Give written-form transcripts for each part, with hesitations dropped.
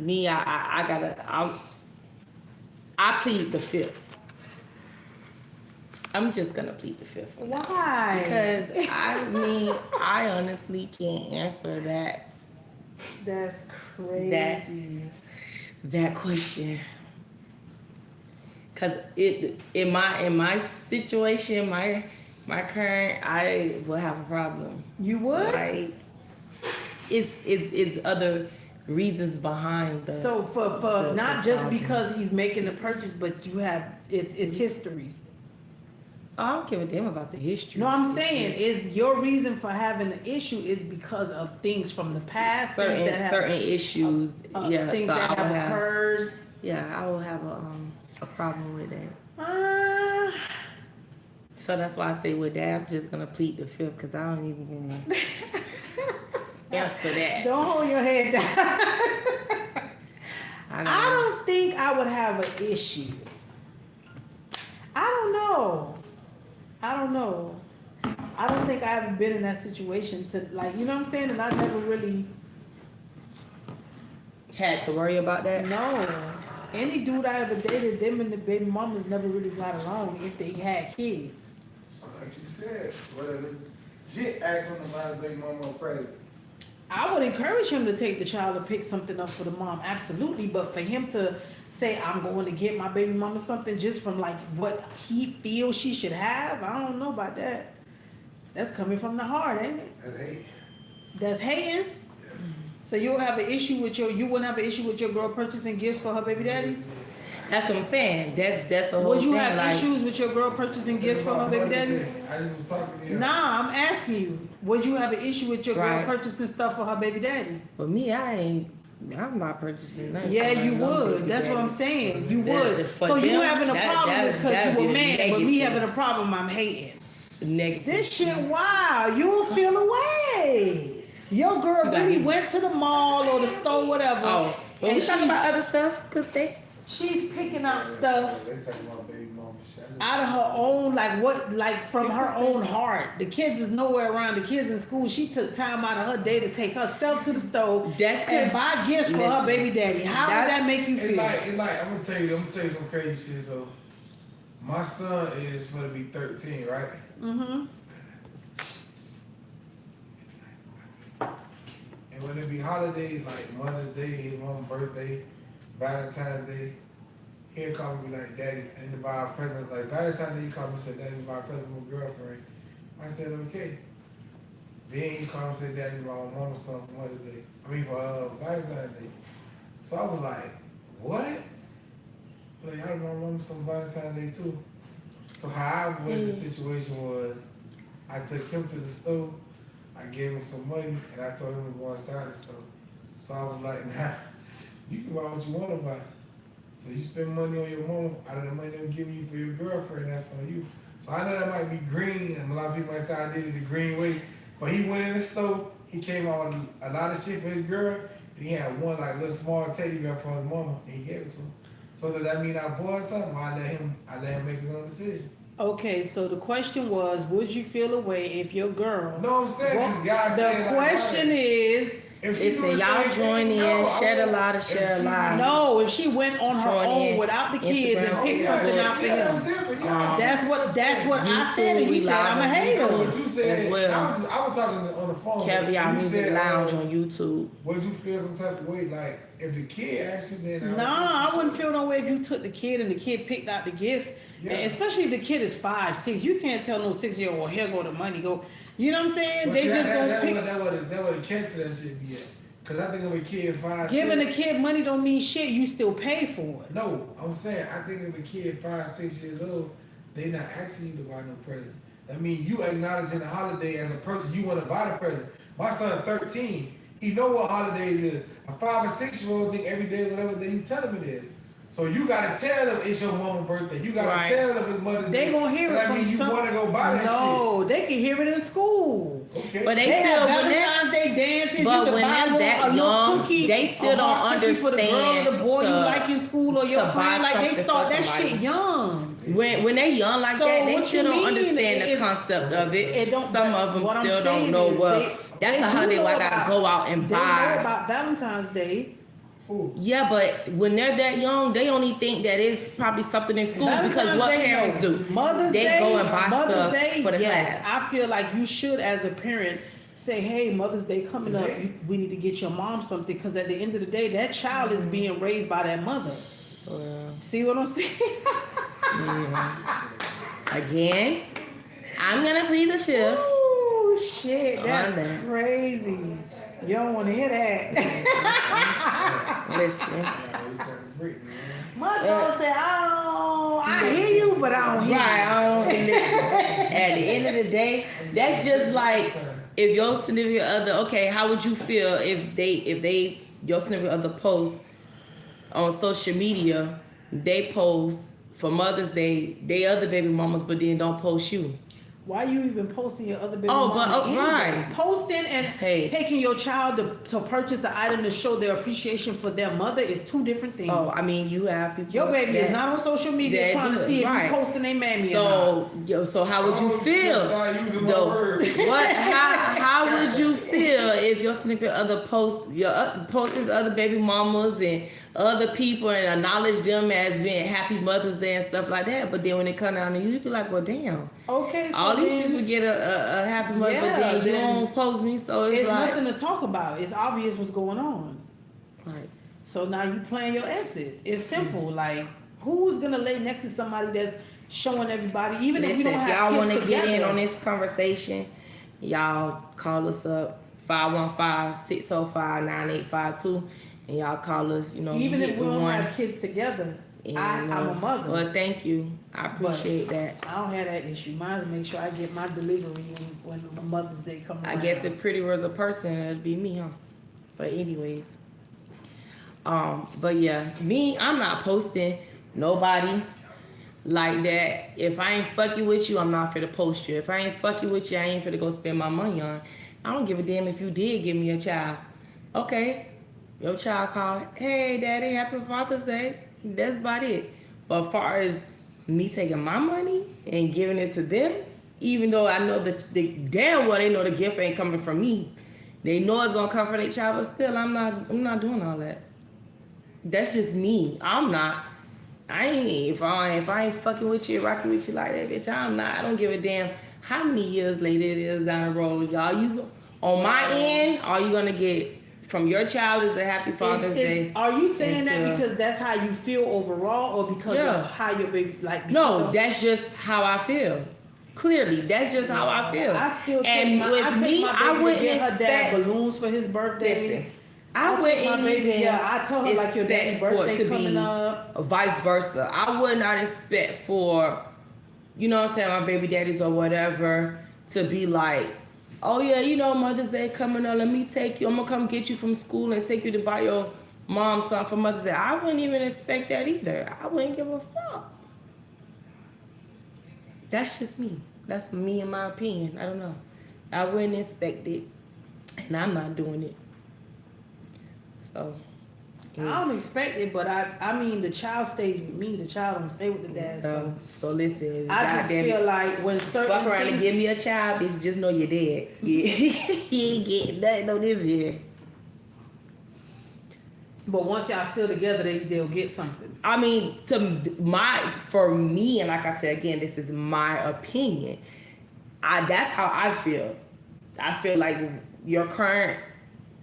me, I plead the fifth. I'm just gonna plead the fifth. Why? Because I honestly can't answer that. That's crazy. That question. Cause in my situation, my current, I will have a problem. You would? Like, it's other reasons behind the. So for not just because he's making the purchase, but you have it's history. I don't give a damn about the history. No, I'm saying is your reason for having an issue is because of things from the past, certain issues, things so that have occurred. Yeah, I will have a problem with that. So that's why I say with that, I'm just gonna plead the fifth because I don't even want to answer that. Don't hold your head down. I don't think I would have an issue. I don't know. I don't think I haven't been in that situation to, like, you know what I'm saying? And I never really had to worry about that. No. Any dude I ever dated, them and the baby mamas never really got along if they had kids. So like you said, whatever this is, Jit asked him to buy his baby mama a present. I would encourage him to take the child and pick something up for the mom, absolutely. But for him to say, I'm going to get my baby mama something just from like what he feels she should have, I don't know about that. That's coming from the heart, ain't it? That's hate. That's hating? Yeah. So you wouldn't have an issue with your girl purchasing gifts for her baby daddy? That's what I'm saying. That's the whole thing. Would you have issues with your girl purchasing gifts for her baby daddy? I just was talking to you. Nah, I'm asking you. Would you have an issue with your girl purchasing stuff for her baby daddy? For me, I'm not purchasing nothing. Yeah, you would. That's what I'm saying. You would. So you having a problem is because you a man, but me having a problem, I'm hating. Negative. This shit, wow, you'll feel away. Your girl really went to the mall or the store, whatever. Oh, and we talking about other stuff, cause she's picking out stuff out of her own, like from her own heart. The kids is nowhere around. The kids in school. She took time out of her day to take herself to the store and buy gifts for her baby daddy. How would that make you feel? It's like I'm gonna tell you some crazy shit. So my son is gonna be 13, right? Mm-hmm. And when it be holidays like Mother's Day, his mom's birthday, Valentine's Day, he'll call me like, Daddy, I need to buy a present. Like Valentine's Day, he called me and said, Daddy, I need to buy a present for my girlfriend. I said, okay. Then he called me and said, Daddy, I need to buy my mama something for Mother's Day. For Valentine's Day. So I was like, what? Like, I don't know some Valentine's Day too. So how I went the situation was, I took him to the store, I gave him some money, and I told him to go inside the store. So I was like, nah, you can buy what you want to buy. So you spend money on your mom, out of the money they're giving you for your girlfriend, that's on you. So I know that might be green, and a lot of people might say I did it the green way, but he went in the store, he came out with a lot of shit for his girl, and he had one like little small teddy bear for his mama, and he gave it to him. So does that mean I bought something, or I let him make his own decision? Okay, so the question was, would you feel away if your girl... No, I'm saying, because God said... The question is... Listen, y'all join in, share a lot. No, if she went on her own without the kids and picked something out for him. That's what I said, and you said I'm a hater. What you said, as well. I was talking on the phone. Caviar Music Lounge on YouTube. Would you feel some type of way, like, if the kid asked you, then... Nah, I wouldn't feel no way if you took the kid and the kid picked out the gift. Yeah. Especially if the kid is 5, 6. You can't tell no 6-year-old, well, here go the money, go. You know what I'm saying? But they just gonna pick. That would the catch to that shit be at. Because I think if a kid 5, giving a kid money don't mean shit. You still pay for it. No, I'm saying, I think if a kid 5, 6 years old, they not asking you to buy no present. That means you acknowledging the holiday as a person. You want to buy the present. My son 13. He know what holidays is. A 5 or 6-year-old think every day, whatever day you tell him it is. So you gotta tell them it's your mama's birthday. You gotta tell them it's Mother's Day. They gonna hear it from you wanna go buy that shit. No, they can hear it in school. Okay. But they still have Valentine's Day dances. But you can when buy they're that young, cookie, they still don't understand for the girl or the boy you like in school or your friend. Like they start that shit young. When they young like that, they still don't understand the concept of it. Some of them still don't know what. That's a holiday where I gotta go out and buy. They know about Valentine's Day. Who? Yeah, but when they're that young, they only think that it's probably something in school because what parents do, Mother's they Day, go and buy Mother's stuff Day, for the yes, class. I feel like you should, as a parent, say, "Hey, Mother's Day coming up. We need to get your mom something." Because at the end of the day, that child is being raised by that mother. See what I'm saying? Again, I'm gonna plead the fifth. Oh shit, that's that. crazy. You don't want to hear that. Listen, My dog said, I hear you, but I don't hear right? you. I don't listen. At the end of the day, that's just like if your significant other. Okay, how would you feel if your significant other posts on social media? They post for Mother's Day, they other baby mamas, but then don't post you. Why you even posting your other baby Oh, mama? but anyway? right. Posting and Hey. taking your child to purchase an item to show their appreciation for their mother is two different things. So I mean, you have people. Your baby is that- not on social media that trying do to it, see if right. you posting their mammy or not. So how would you feel? Start using my Though, words. how would you feel if your significant other posts his other baby mamas and other people and acknowledge them as being happy Mother's Day and stuff like that? But then when it come down to you, you be like, well, damn. Okay, so All these then people get a happy mother, Yeah, but then you then don't post me, so it's like nothing to talk about. It's obvious what's going on. right. So now you plan your exit. It's simple. Like, who's gonna lay next to somebody that's showing everybody, even if Listen, you don't if have y'all kids want to get in together? on this conversation, y'all call us up 515-605-9852, and y'all call us. You know, Even hit if we the don't one. have kids together, And, I'm a mother. Well, thank you. I appreciate that. I don't have that issue. Mine's make sure I get my delivery when Mother's Day comes around. I guess if Pretty was a person, it'd be me, huh? But anyways, but yeah, I'm not posting nobody like that. If I ain't fucking with you, I'm not finna post you. If I ain't fucking with you, I ain't finna go spend my money on. I don't give a damn if you did give me a child. Okay, your child called, hey daddy, happy Father's Day. That's about it. But as far as me taking my money and giving it to them, even though I know that they damn well they know the gift ain't coming from me. They know it's gonna come from their child, but still I'm not doing all that. That's just me. I ain't if I ain't fucking with you, rocking with you like that, bitch, I'm not. I don't give a damn how many years later it is down the road, y'all. You on my end, all you gonna get from your child is a happy Father's Day. Are you saying that until- because that's how you feel overall, or because Yeah. of how your baby like? because No, of- that's just how I feel. Clearly, that's just how I feel. I still take and my with I take me, my I baby to wouldn't get her dad expect. balloons for his birthday. Listen, I I take wouldn't my baby. even Yeah, I told her like your daddy expect for it birthday to coming be up. vice versa. I would not expect for, you know what I'm saying, my baby daddies or whatever to be like, oh yeah, you know Mother's Day coming up. Let me take you. I'm gonna come get you from school and take you to buy your mom something for Mother's Day. I wouldn't even expect that either. I wouldn't give a fuck. That's just me. That's me and my opinion. I don't know. I wouldn't expect it, and I'm not doing it. So. I don't expect it, but I mean the child stays with me. The child don't stay with the dad. So So listen, I just goddamn it. feel like when certain Fuck around and things, give me a child, bitch, just know you're dead. Yeah. He ain't getting nothing on this year. but once y'all still together, they'll get something. I mean, for me, and like I said again, this is my opinion. That's how I feel. I feel like your current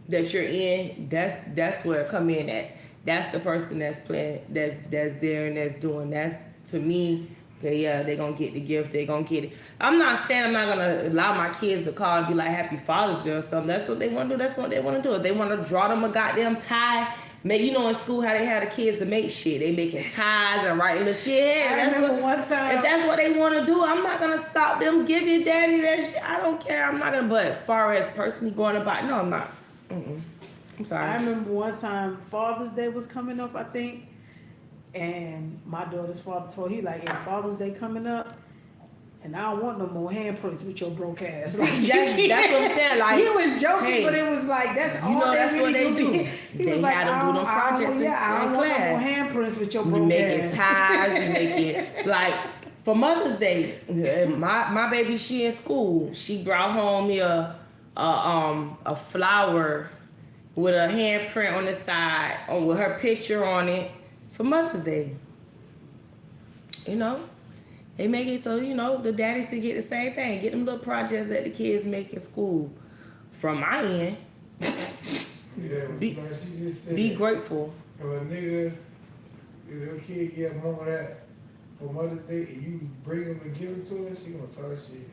that you're in, that's where it come in at. That's the person that's playing, that's there and that's doing. That's to me. Okay, yeah, they gonna get the gift. They gonna get it. I'm not saying I'm not gonna allow my kids to call and be like Happy Father's Day or something. That's what they want to do. That's what they want to do. If they want to draw them a goddamn tie. You know in school how they had the kids to make shit. They making ties and writing the shit. I remember one time. If that's what they want to do, I'm not gonna stop them. Give your daddy that shit. I don't care. I'm not gonna. But as far as personally going about, no, I'm not. I'm sorry. I remember one time Father's Day was coming up, I think, and my daughter's father told he like, "Yeah, Father's Day coming up, and I don't want no more handprints with your broke ass." Like, that's what I'm saying. Like he was joking, hey, but it was like that's you all know they that's really what they do. He They was like, had them do them projects in I don't want no more class. handprints with your You broke making ass. ties, you making like for Mother's Day. My baby, she in school. She brought home me a flower with a handprint on the side, or with her picture on it for Mother's Day. You know, they make it so, you know, the daddies can get the same thing. Get them little projects that the kids make in school. From my end, Yeah, Be- like she just said. be grateful. If a nigga, if your kid get a mom of that for Mother's Day and you bring him and give it to her, she gonna talk shit.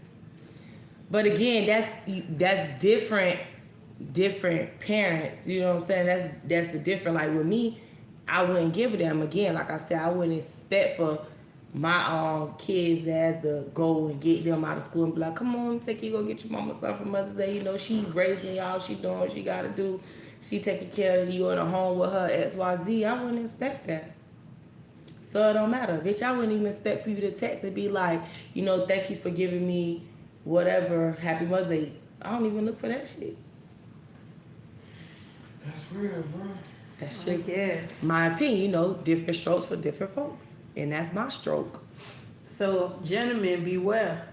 But again, that's different parents. You know what I'm saying? That's the different. Like with me, I wouldn't give them again. Like I said, I wouldn't expect for my kids as to go and get them out of school and be like, come on, take you go get your mama something for Mother's Day. You know, she raising y'all, she doing what she gotta do. She taking care of you in the home with her XYZ. I wouldn't expect that. So it don't matter. Bitch, I wouldn't even expect for you to text and be like, you know, thank you for giving me whatever, Happy Mother's Day. I don't even look for that shit. That's real, bro. That's I just guess. my opinion. You know, different strokes for different folks. And that's my stroke. So, gentlemen, beware.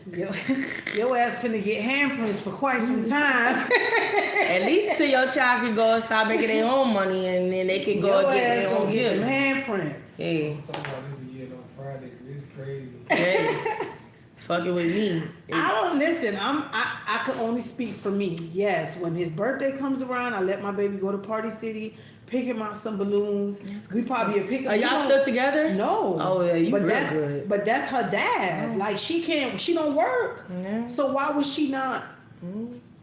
Your ass finna get handprints for quite some time. At least till your child can go and start making their own money, and then they can go Your and get ass their gonna own get them gifts. handprints. Hey, I'm talking about this again on Friday, 'cause it's crazy. hey, fucking with me. I don't listen. I could only speak for me. Yes, when his birthday comes around, I let my baby go to Party City, pick him out some balloons. We probably pick him. Are y'all still together? No. Oh yeah, you but real that's good. but that's her dad. Like she don't work. Yeah. So why would she not?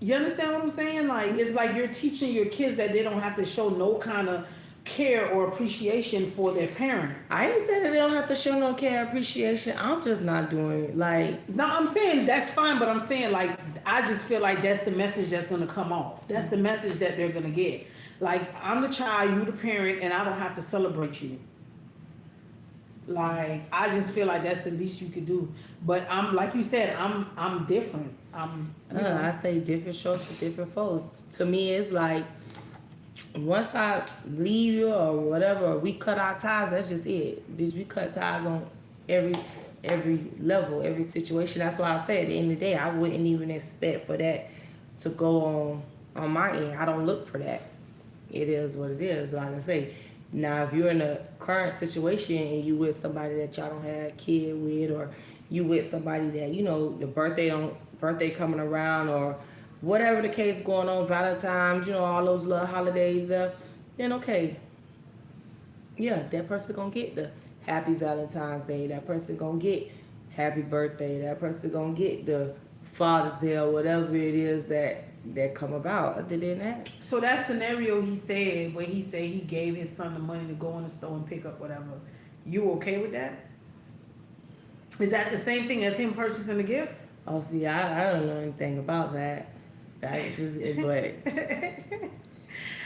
You understand what I'm saying? Like it's like you're teaching your kids that they don't have to show no kind of care or appreciation for their parent. I ain't saying that they don't have to show no care, appreciation. I'm just not doing it. Like, No, I'm saying that's fine, but I'm saying like I just feel like that's the message that's gonna come off. That's the message that they're gonna get. Like I'm the child, you the parent, and I don't have to celebrate you. Like I just feel like that's the least you could do. But I'm like you said, I'm different. I say different strokes for different folks. To me, it's like once I leave you or whatever, or we cut our ties. That's just it. Bitch, we cut ties on every level, every situation. That's why I say at the end of the day, I wouldn't even expect for that to go on my end. I don't look for that. It is what it is. Like I say, now if you're in a current situation and you with somebody that y'all don't have a kid with, or you with somebody that you know the birthday coming around, or whatever the case going on, Valentine's, you know, all those little holidays there, then okay. Yeah, that person gonna get the happy Valentine's Day. That person gonna get happy birthday. That person gonna get the Father's Day or whatever it is that come about. Other than that, So that scenario he said where he said he gave his son the money to go in the store and pick up whatever. You okay with that? Is that the same thing as him purchasing the gift? oh see, I don't know anything about that. I just but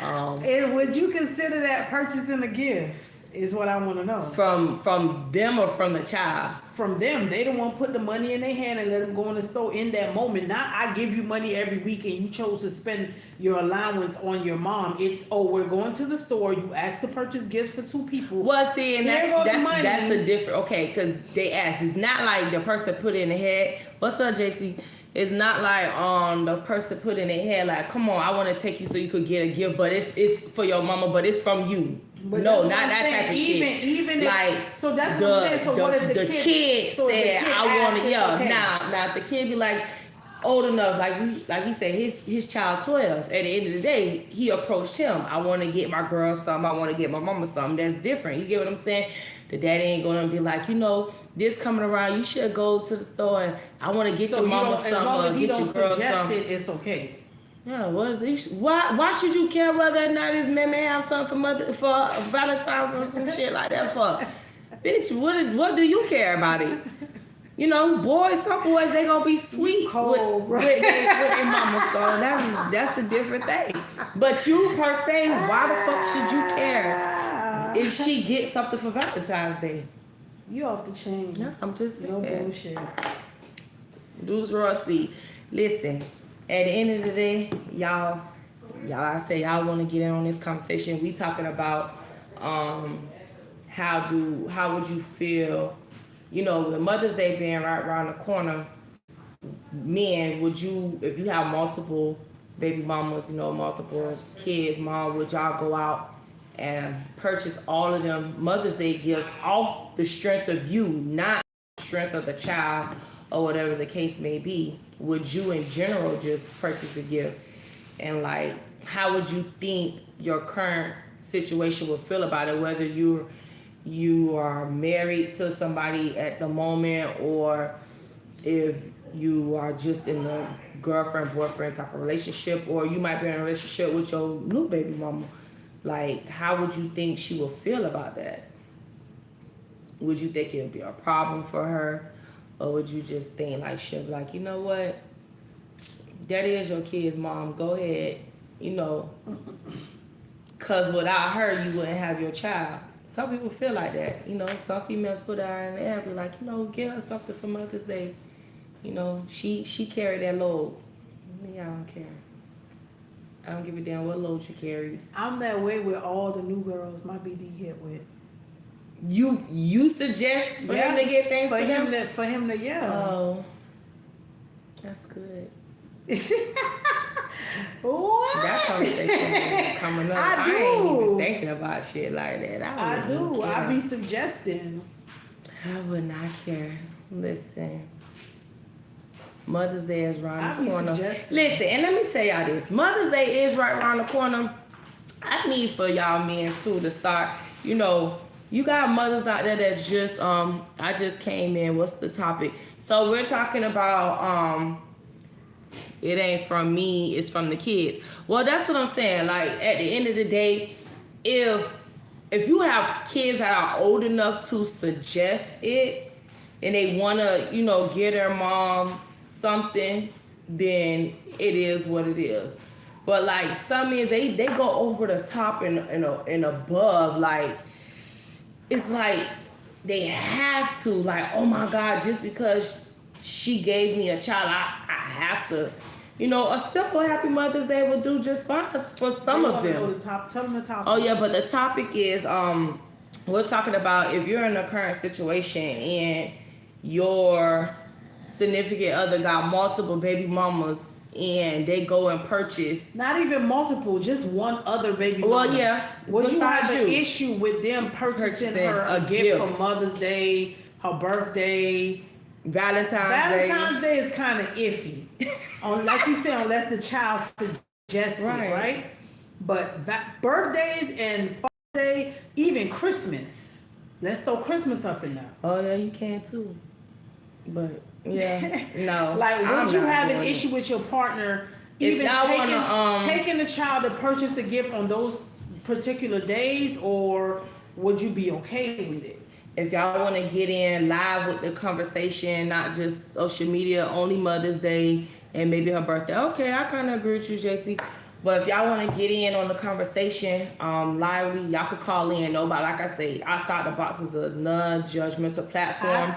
And would you consider that purchasing a gift? Is what I want to know. from them or from the child. From them, they don't want to put the money in their hand and let them go in the store in that moment. Not I give you money every week and you chose to spend your allowance on your mom. It's we're going to the store. You asked to purchase gifts for two people. Well, see, and Here go the money. that's the different. Okay, because they asked. It's not like the person put it in the head. What's up, JT? It's not like the person put in their head like, come on, I want to take you so you could get a gift, but it's for your mama, but it's from you. But No, that's not what I'm that saying. type of shit. Even if, like, so that's what I'm saying. So what if the kid so if the said, kid I want asked to, if yeah, okay. now if the kid be like old enough, like he said, his child 12. At the end of the day, he approached him. I want to get my girl something. I want to get my mama something. That's different. You get what I'm saying? The daddy ain't gonna be like, you know, this coming around, you should go to the store and I want to get So your you mama don't, something. as long as or he get don't your girl suggest something. it, it's okay. Yeah, why should you care whether or not this man may have something for Valentine's or some shit like that for? Bitch, what do you care about it? You know, some boys they gonna be sweet Cold, bro. with their mama, so that's a different thing. But you per se, why the fuck should you care if she gets something for Valentine's Day? You off the chain. No, I'm just saying. No bullshit. Dudes royalty. Listen, at the end of the day, y'all, I say y'all want to get in on this conversation. We talking about how would you feel, you know, with Mother's Day being right around the corner, men, would you, if you have multiple baby mamas, you know, multiple kids, mom, would y'all go out and purchase all of them Mother's Day gifts off the strength of you, not the strength of the child or whatever the case may be? Would you in general just purchase a gift? And like, how would you think your current situation would feel about it, whether you are married to somebody at the moment, or if you are just in a girlfriend boyfriend type of relationship, or you might be in a relationship with your new baby mama? Like, how would you think she would feel about that? Would you think it would be a problem for her, or would you just think like she'll be like, you know what, that is your kid's mom, go ahead, you know, cause without her you wouldn't have your child? Some people feel like that, you know. Some females put her in the air, be like, you know, get her something for Mother's Day. You know, she carried that load. Me, I don't care. I don't give a damn what load you carried. I'm that way with all the new girls my BD get with. You suggest for him to get things for him? For him to, yeah. Oh, that's good. What? That conversation is coming up. I do. I ain't even thinking about shit like that. I do. I be suggesting. I would not care. Listen. Mother's Day is around I the be corner. suggesting. Listen, and let me tell y'all this. Mother's Day is right around the corner. I need for y'all men too to start, you know, you got mothers out there that's just I just came in. What's the topic? So we're talking about it ain't from me, it's from the kids. Well, that's what I'm saying. Like, at the end of the day, if you have kids that are old enough to suggest it and they want to, you know, get their mom something, then it is what it is. But like, some is they go over the top and above. Like, it's like they have to, like, oh my God, just because she gave me a child, I have to. You know, a simple Happy Mother's Day would do just fine for some of them. Go to top. Tell them the topic. Oh yeah, but the topic is we're talking about if you're in a current situation and your significant other got multiple baby mamas and they go and purchase. Not even multiple, just one other baby mama. Well, yeah. Would you have an you. issue with them purchasing her a gift for Mother's Day, her birthday? Valentine's Day is kind of iffy. Like you said, unless the child suggests it, right? But birthdays and Father's Day, even Christmas. Let's throw Christmas up in there. Oh yeah, you can too. But yeah, no. Like, would you have an issue it. with your partner If even taking the child to purchase a gift on those particular days, or would you be okay with it? If y'all want to get in live with the conversation, not just social media, only Mother's Day and maybe her birthday. Okay, I kind of agree with you, JT. But if y'all want to get in on the conversation lively, y'all could call in. Nobody, like I say, Outside the Box is a non-judgmental platform.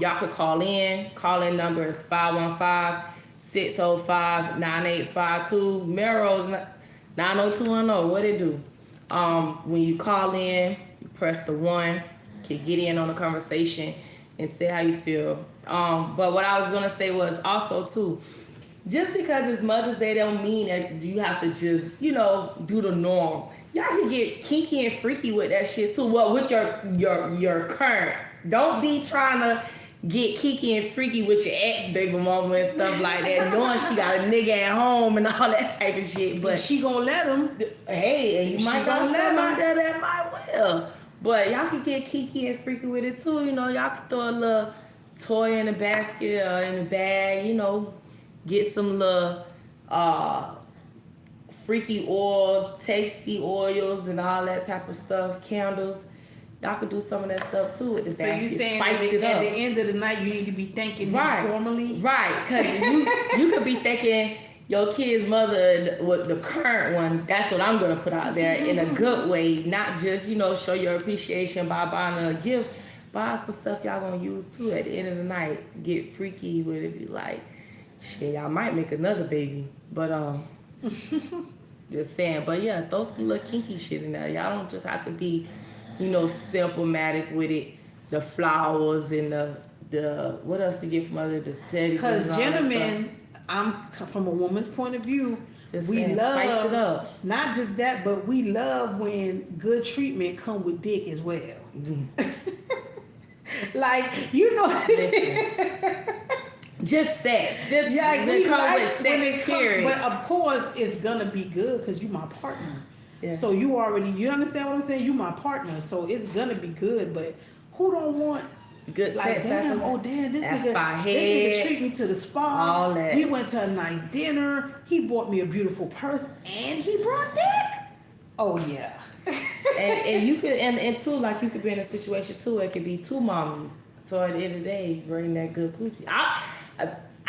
Y'all could call in. Call-in number is 515-605-9852. Melrose 90210. What it do? When you call in, you press the 1, can get in on the conversation and say how you feel. But what I was gonna say was also too, just because it's Mother's Day don't mean that you have to just, you know, do the norm. Y'all can get kinky and freaky with that shit too. Well, with your current. Don't be trying to get kinky and freaky with your ex baby mama and stuff like that, knowing she got a nigga at home and all that type of shit. But she gonna let him. Hey, and you might got something out there that might will. But y'all can get kinky and freaky with it too. You know, y'all can throw a little toy in the basket or in the bag. You know, get some little freaky oils, tasty oils, and all that type of stuff. Candles. Y'all could do some of that stuff too with the basket. So you saying at the end of the night you need to be thanking him formally? Right, because you could be thanking your kid's mother with the current one. That's what I'm gonna put out there in a good way, not just, you know, show your appreciation by buying a gift. Buy some stuff y'all gonna use too at the end of the night. Get freaky with it. Be like, shit, y'all might make another baby, but just saying. But yeah, throw some little kinky shit in there. Y'all don't just have to be, you know, simple-matic with it. The flowers and the what else to get from other, the teddy. Because gentlemen, from a woman's point of view. Just We saying, spice it love up. not just that, but we love when good treatment come with dick as well. Like, you know, Just sex. Just yeah, they we come like with when sex, it come, period. but of course it's gonna be good because you my partner. Yeah. So you understand what I'm saying? You my partner, so it's gonna be good. But who don't want Good like, sex. damn, after oh damn, this That fire nigga head, treat me to the spa. all that. We went to a nice dinner. He bought me a beautiful purse, and he brought dick. Oh yeah. and you could and too, like, you could be in a situation too where it could be two mommies. So at the end of the day, bring that good coochie.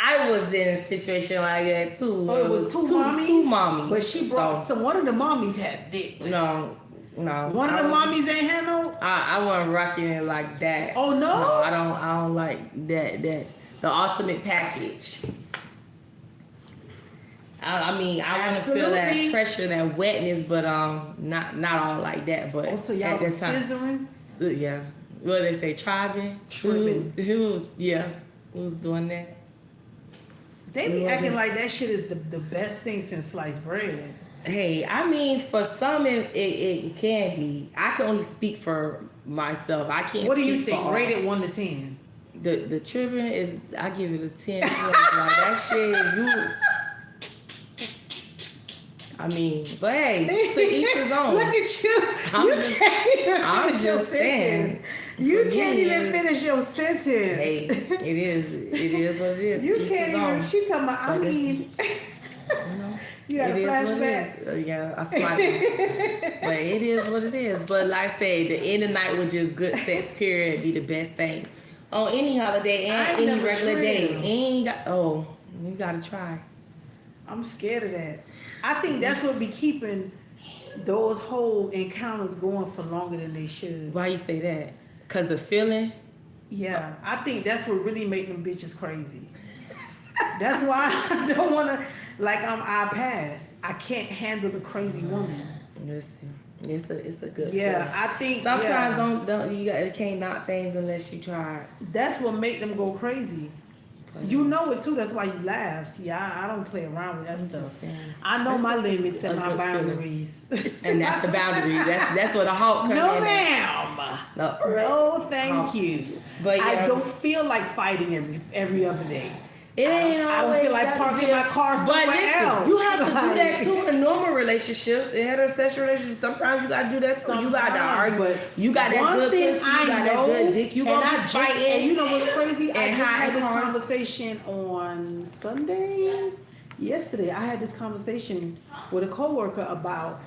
I was in a situation like that too. Oh, it was two mommies. Two mommies. But she brought some. One of the mommies had dick. No. One of the mommies ain't had no. I wasn't rocking it like that. Oh, no? No, I don't like that. The ultimate package. I mean, I want to feel that Absolutely. pressure, that wetness, but not all like that. But Also, y'all at was the time, scissoring. so, yeah. What they say, tribing? Tripping. She was, yeah, who was doing that? They be acting like that shit is the best thing since sliced bread. Hey, I mean, for some it can be. I can only speak for myself. I can't. What do you speak think? for all. Rated 1 to 10. The tripping is, I give it a 10. Like that shit, you. I mean, but hey, to each his own. Look at you. I'm You can't even finish just your saying. sentence. You For can't me, even it's- finish your sentence. Hey, it is what it is. You Each can't his even. own. She talking about. I But it's- mean, You know, you got a it is what it flashback. is. Yeah, I smile. But it is what it is. But like I said, the end of the night with just good sex, period, be the best thing. On any holiday I and ain't any never regular tried. day. You gotta try. I'm scared of that. I think that's what be keeping those whole encounters going for longer than they should. Why you say that? Cause the feeling. Yeah, I think that's what really make them bitches crazy. That's why I don't want to, like, I pass. I can't handle a crazy woman. Listen, it's a good. Yeah, feeling. I think Sometimes don't you can't knock things unless you try. that's what make them go crazy. You know it too. That's why you laugh. See, I don't play around with that stuff. saying. I know my limits and a my good feeling. boundaries. And that's the boundary. That's where the hawk comes No, in. ma'am. No. No, thank Oh. you. But I yeah. don't feel like fighting every other day. It ain't I don't always feel like gotta parking be my car But somewhere listen, else. you have to do that Like- too in normal relationships, in heterosexual relationships. Sometimes you gotta do that. So you got to Sometimes, argue. but You got that one good thing pussy. You I got know, that good dick. You and gonna I be just- fighting. And you know what's crazy? I And just high had this cars. conversation on Sunday. Yesterday, I had this conversation with a coworker about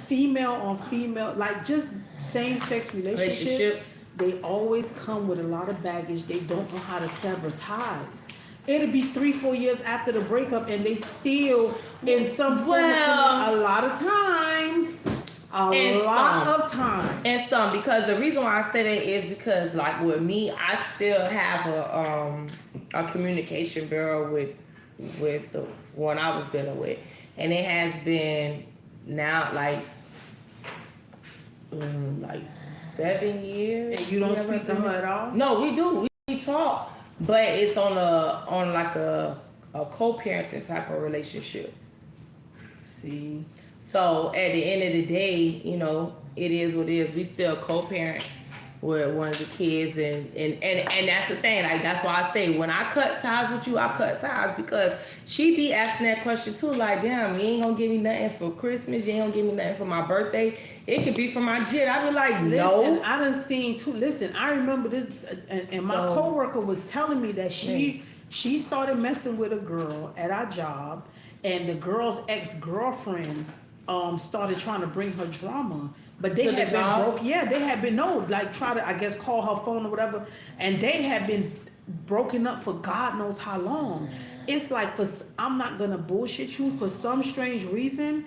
female on female, like just same-sex relationships. Relationships. They always come with a lot of baggage. They don't know how to sever ties. It'll be 3-4 years after the breakup, and they still in some form. Well- A lot of times, And a lot some. of times. And some, because the reason why I say that is because, like, with me, I still have a communication bureau with the one I was dealing with, and it has been now like 7 years. And you don't Never speak to been- her at all? No, we do. We talk, but it's on like a co-parenting type of relationship. See, So at the end of the day, you know, it is what it is. We still co-parent with one of the kids, and that's the thing. Like, that's why I say when I cut ties with you, I cut ties because she be asking that question too. Like, damn, you ain't gonna give me nothing for Christmas. You ain't gonna give me nothing for my birthday. It could be for my jit. I be like, listen, no. I done seen too. Listen, I remember this, and my So- coworker was telling me that she started messing with a girl at our job, and the girl's ex-girlfriend started trying to bring her drama. But they To the had been job? broke. Yeah, they had been try to, I guess, call her phone or whatever, and they had been broken up for God knows how long. It's like I'm not gonna bullshit you. For some strange reason,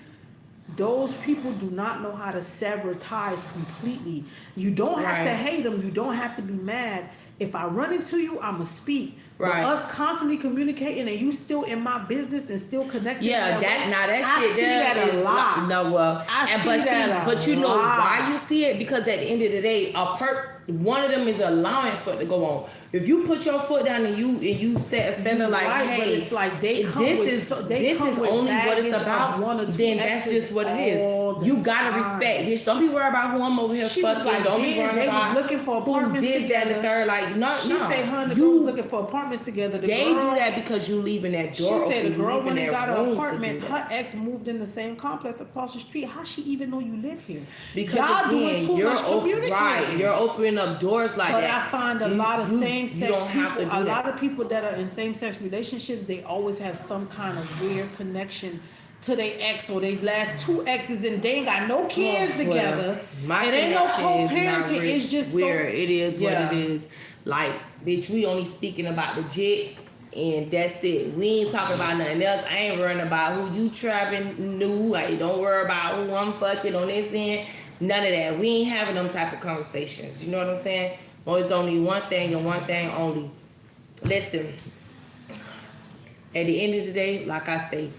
those people do not know how to sever ties completely. You don't have to Right. hate them. You don't have to be mad. If I run into you, I'ma speak. Right. But us constantly communicating and you still in my business and still connected. Yeah, I shit see there that a is lot. no, well, I see that a but you know lot. why you see it? Because at the end of the day, one of them is allowing for it to go on. If you put your foot down and you set a standard like, right, but hey, it's like they come this with is they come with only what it's baggage of about, one or two then that's exes just what it all is. the You gotta time. respect this. Don't be worried about who I'm over here She was fucking. like, Don't be damn, worried they about was looking for who apartments this, that, and the together. third. Like, no, She no. said, "Hun, the girl was looking for apartments together." The They girl, do that because you leaving that She door said open. the girl You when leaving they got that an room to apartment, do her that. ex moved in the same complex across the street. How she even know you live here? Because y'all doing again, too much right, communicating. you're opening up doors like But that. I find a lot of you same-sex don't have to people, do a that. lot of people that are in same-sex relationships, they always have some kind of weird connection to their ex or they last two exes and they ain't got no kids Well, together. my It ain't no connection is not co-parenting. really It's just weird. so, It is what yeah. it is. Like, bitch, we only speaking about the jit and that's it. We ain't talking about nothing else. I ain't worrying about who you trapping new. Like, don't worry about who I'm fucking on this end. None of that. We ain't having them type of conversations. You know what I'm saying? Well, it's only one thing and one thing only. Listen, at the end of the day, like I say,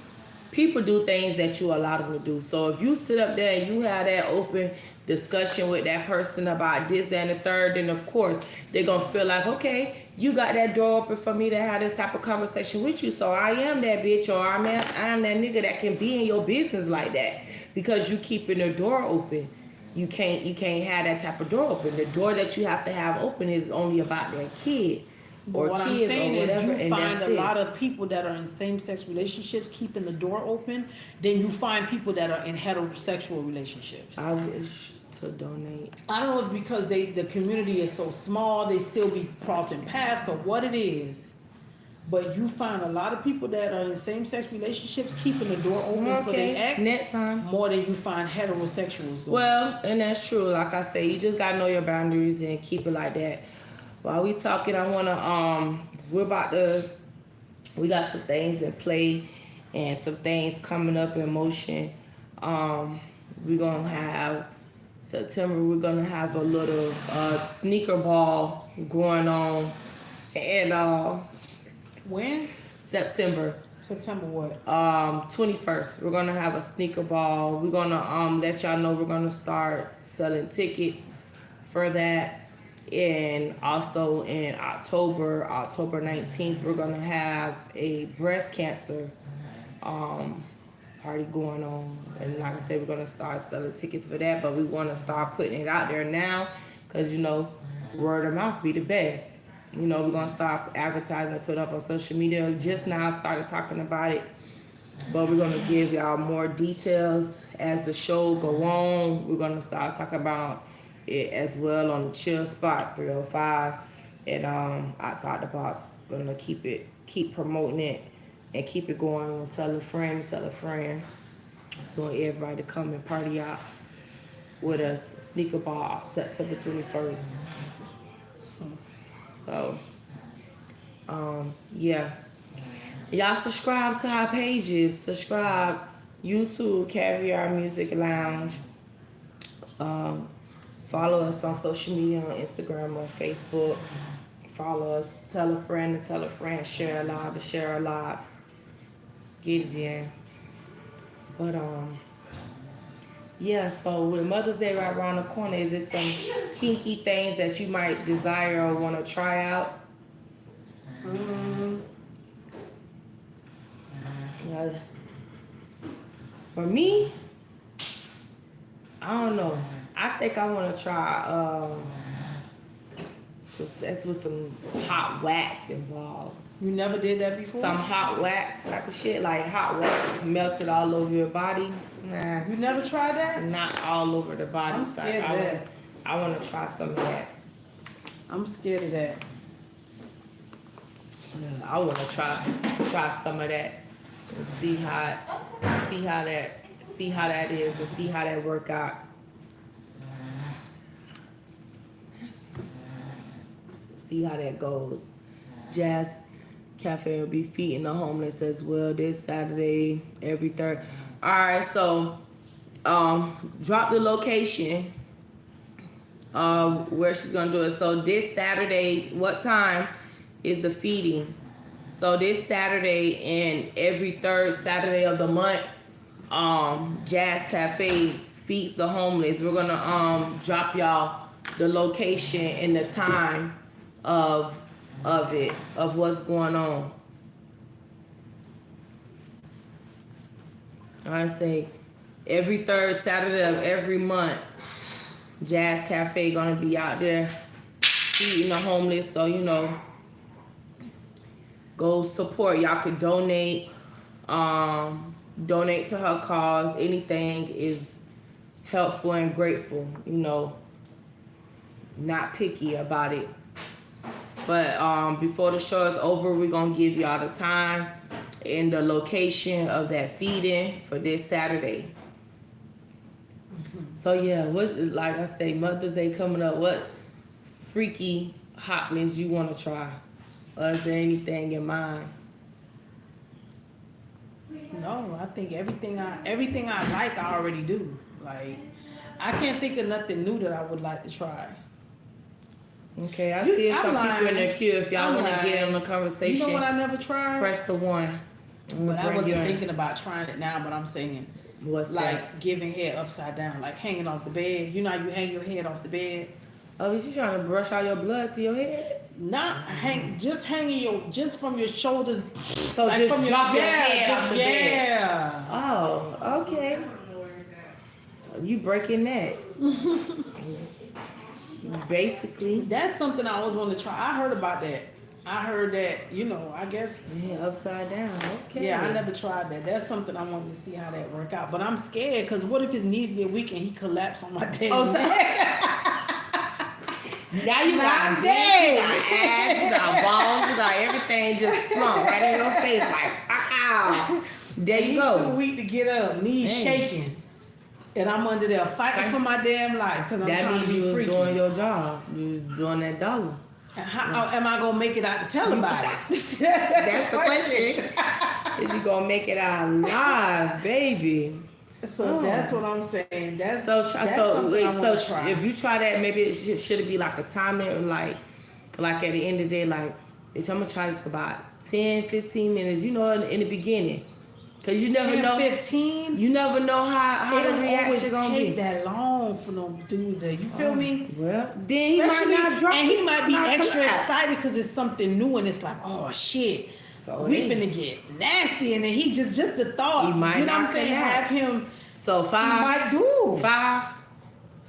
people do things that you allow them to do. So if you sit up there and you have that open discussion with that person about this, that, and the third, then of course they're gonna feel like, okay, you got that door open for me to have this type of conversation with you. So I am that bitch, or I am that nigga that can be in your business like that because you keeping the door open. You can't have that type of door open. The door that you have to have open is only about that kid. But Or what I'm kids saying or is whatever, you and find that's a it. lot of people that are in same-sex relationships keeping the door open, then you find people that are in heterosexual relationships. I wish to donate. I don't know if because the community is so small, they still be crossing paths or what it is. But you find a lot of people that are in same-sex relationships keeping the door open for their ex next time. more than you find heterosexuals doing. Well, and that's true. Like I say, you just gotta know your boundaries and keep it like that. While we talking, I wanna we got some things in play and some things coming up in motion. We're gonna have September. We're gonna have a little sneaker ball going on, and When? September. September what? 21st, we're gonna have a sneaker ball. We're gonna let y'all know we're gonna start selling tickets for that. And also in October 19th, we're gonna have a breast cancer party going on. And like I said, we're gonna start selling tickets for that, but we wanna start putting it out there now, cause you know, word of mouth be the best. You know, we're gonna start advertising, put up on social media. Just now started talking about it, but we're gonna give y'all more details as the show go on. We're gonna start talking about it as well on the Chill Spot 305 and Outside the Box. Gonna keep promoting it and keep it going. Tell a friend. So everybody to come and party out with us. Sneaker ball September 21st. So, yeah. Y'all subscribe to our pages. Subscribe. YouTube, Caviar Music Lounge. Follow us on social media on Instagram or Facebook. Follow us. Tell a friend to tell a friend. Share a live to share a live. Get it in. But, yeah, so with Mother's Day right around the corner, is it some kinky things that you might desire or want to try out? For me, I don't know. I think I want to try that's with some hot wax involved. You never did that before? Some hot wax type of shit, like hot wax melted all over your body. Nah, You never tried that? not all over the body. I'm scared of that. I want to try some of that. I'm scared of that. Yeah, I want to try some of that and see how that is and see how that work out. See how that goes. Jazz Cafe will be feeding the homeless as well this Saturday, every third. All right, so drop the location where she's gonna do it. So this Saturday, what time is the feeding? So this Saturday and every third Saturday of the month, Jazz Cafe feeds the homeless. We're gonna drop y'all the location and the time of what's going on. I say every third Saturday of every month, Jazz Cafe gonna be out there feeding the homeless. So go support. Y'all could donate. Donate to her cause. Anything is helpful and grateful. Not picky about it. But before the show is over, we're gonna give y'all the time and the location of that feeding for this Saturday. So yeah, like I say, Mother's Day coming up. What freaky hotness you want to try? Or is there anything in mind? No, I think everything I like I already do. Like, I can't think of nothing new that I would like to try. Okay, I see some people in the queue. If y'all want to get in the conversation, you know what I never tried? Press the 1. But I wasn't thinking about trying it now, but I'm saying, what's like that? giving head upside down, like hanging off the bed. You know how you hang your head off the bed? Oh, is you trying to brush all your blood to your head? Not just from your shoulders. So like just from drop your head off the bed. Yeah. Oh, okay. You breaking that. Basically. That's something I always wanted to try. I heard about that. I heard that, I guess. Yeah, upside down. Okay. Yeah, I never tried that. That's something I wanted to see how that work out. But I'm scared because what if his knees get weak and he collapse on my damn neck? Now you got dead. You got ass, you got balls, you got everything just slumped right in your face like, ow. There you go. He's too weak to get up, knees shaking. And I'm under there fighting for my damn life because I'm trying to be you freaky. Was doing your job. You was doing that dollar. And how am I gonna make it out to tell about it? That's the question. Is you gonna make it out alive, baby? So that's what I'm saying. So if you try that, maybe it should be like a timer, like at the end of the day, like, bitch, I'm gonna try this for about 10, 15 minutes. In the beginning. Cause you never 10, know. 15. You never know how the reaction gonna be. It that long for them to do that. You feel me? Well, then he might not drop. And he might be extra excited because it's something new and it's like, oh shit, so we finna get nasty. And then he just the thought. He might you know not what I'm saying? Have him. So 5. He might do 5.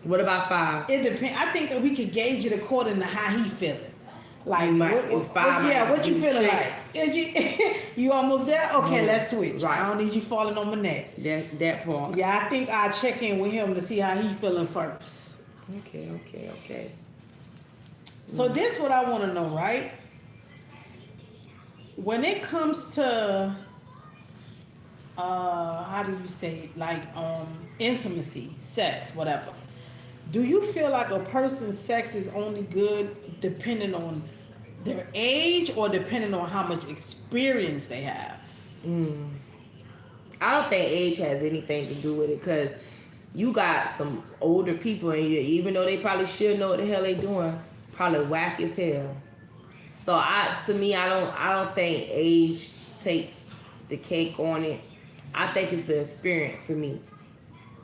What about 5? It depends. I think we could gauge it according to how he feeling. Like, what you feeling like? You almost there? Okay, let's switch. Right. I don't need you falling on my neck. That part. Yeah, I think I'll check in with him to see how he feeling first. Okay. So this what I want to know, right? When it comes to, how do you say it? Like, intimacy, sex, whatever. Do you feel like a person's sex is only good depending on their age or depending on how much experience they have? I don't think age has anything to do with it, because you got some older people in here, even though they probably should know what the hell they doing, probably whack as hell. So I don't think age takes the cake on it. I think it's the experience for me.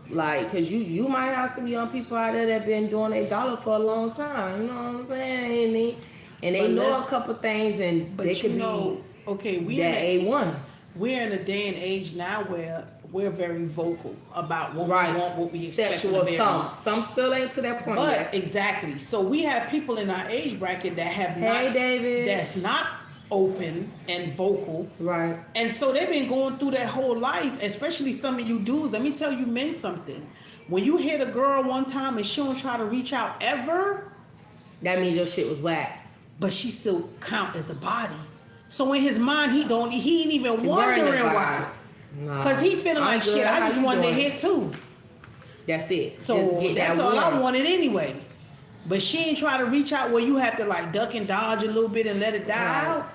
Like, cause you might have some young people out there that been doing their dollar for a long time. You know what I'm saying? And they know a couple things, and they could be okay. A1. We're in a day and age now where we're very vocal about what we want, what we expect. Sexual, some still ain't to that point but yet. Exactly. So we have people in our age bracket that have that's not open and vocal. Right. And so they've been going through that whole life, especially some of you dudes. Let me tell you men something. When you hit a girl one time and she don't try to reach out ever, that means your shit was whack. But she still count as a body. So in his mind, he ain't even wondering why. Cause he feeling like shit. I just wanted to hit too. That's it. So that's all I wanted anyway. But she ain't try to reach out where you have to like duck and dodge a little bit and let it die out.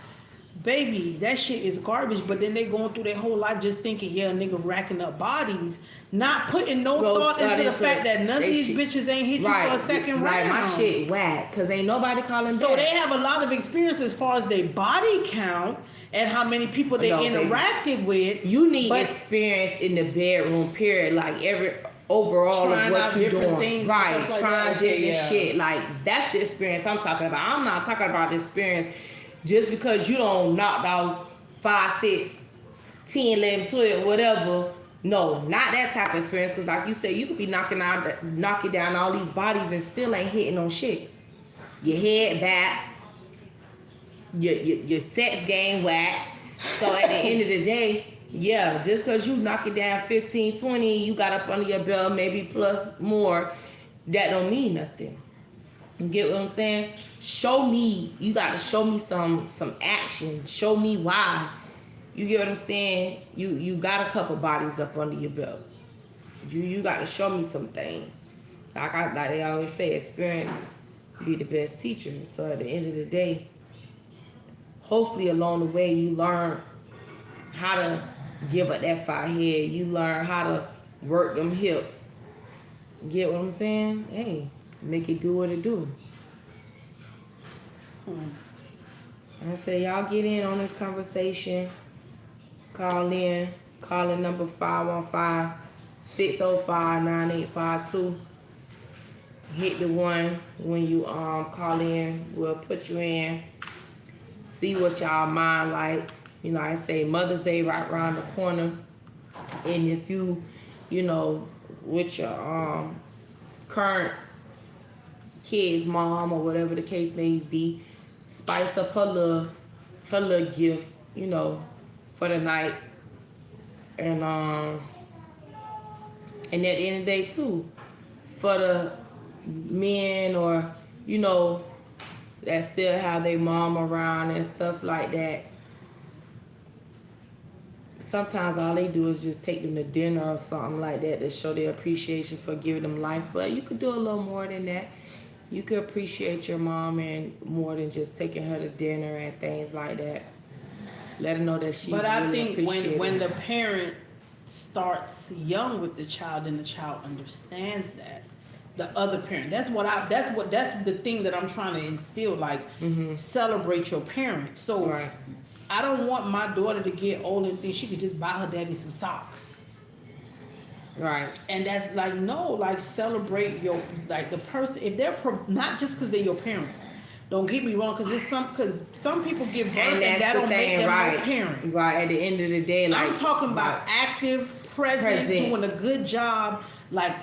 baby, that shit is garbage. But then they going through their whole life just thinking, yeah, a nigga racking up bodies, not putting no thought into the fact that none of these bitches ain't hit you for a second round. My shit whack, cause ain't nobody calling So back. they have a lot of experience as far as their body count and how many people they interacted with. You need experience in the bedroom, period. Like overall of what you're doing. Right, like trying different shit. Like, that's the experience I'm talking about. I'm not talking about the experience just because you don't knock out 5, 6, 10, 11, 12, whatever. No, not that type of experience. Because like you said, you could be knocking down all these bodies and still ain't hitting on shit. Your head back, your sex game whack. So at the end of the day, yeah, just because you knock it down 15, 20, you got up under your belt, maybe plus more, that don't mean nothing. You get what I'm saying? Show me, you got to show me some action. Show me why. You get what I'm saying? You got a couple bodies up under your belt. You got to show me some things. Like they always say, experience be the best teacher. So at the end of the day, hopefully along the way you learn how to give up that fire head. You learn how to work them hips. Get what I'm saying? Hey, make it do what it do. I say y'all get in on this conversation. Call in number 515-605-9852. Hit the one when you call in. We'll put you in. See what y'all mind like. You know, I say Mother's Day right around the corner. And if you know, with your current kid's mom or whatever the case may be, spice up her little gift, you know, for the night. And at the end of the day too, for the men or, you know, that still have their mom around and stuff like that. Sometimes all they do is just take them to dinner or something like that to show their appreciation for giving them life. But you could do a little more than that. You could appreciate your mom and more than just taking her to dinner and things like that. Let her know that she's But I really think when the parent starts young with the child and the child understands that, the other parent. That's the thing that I'm trying to instill. Like, celebrate your parents. So right. I don't want my daughter to get old and think she could just buy her daddy some socks. Right. And that's like, no, like, celebrate your, like, the person, if they're not just because they're your parent. Don't get me wrong, because some people give birth and that don't make them no parent. Right. At the end of the day, like, I'm talking about active, present, doing a good job, like,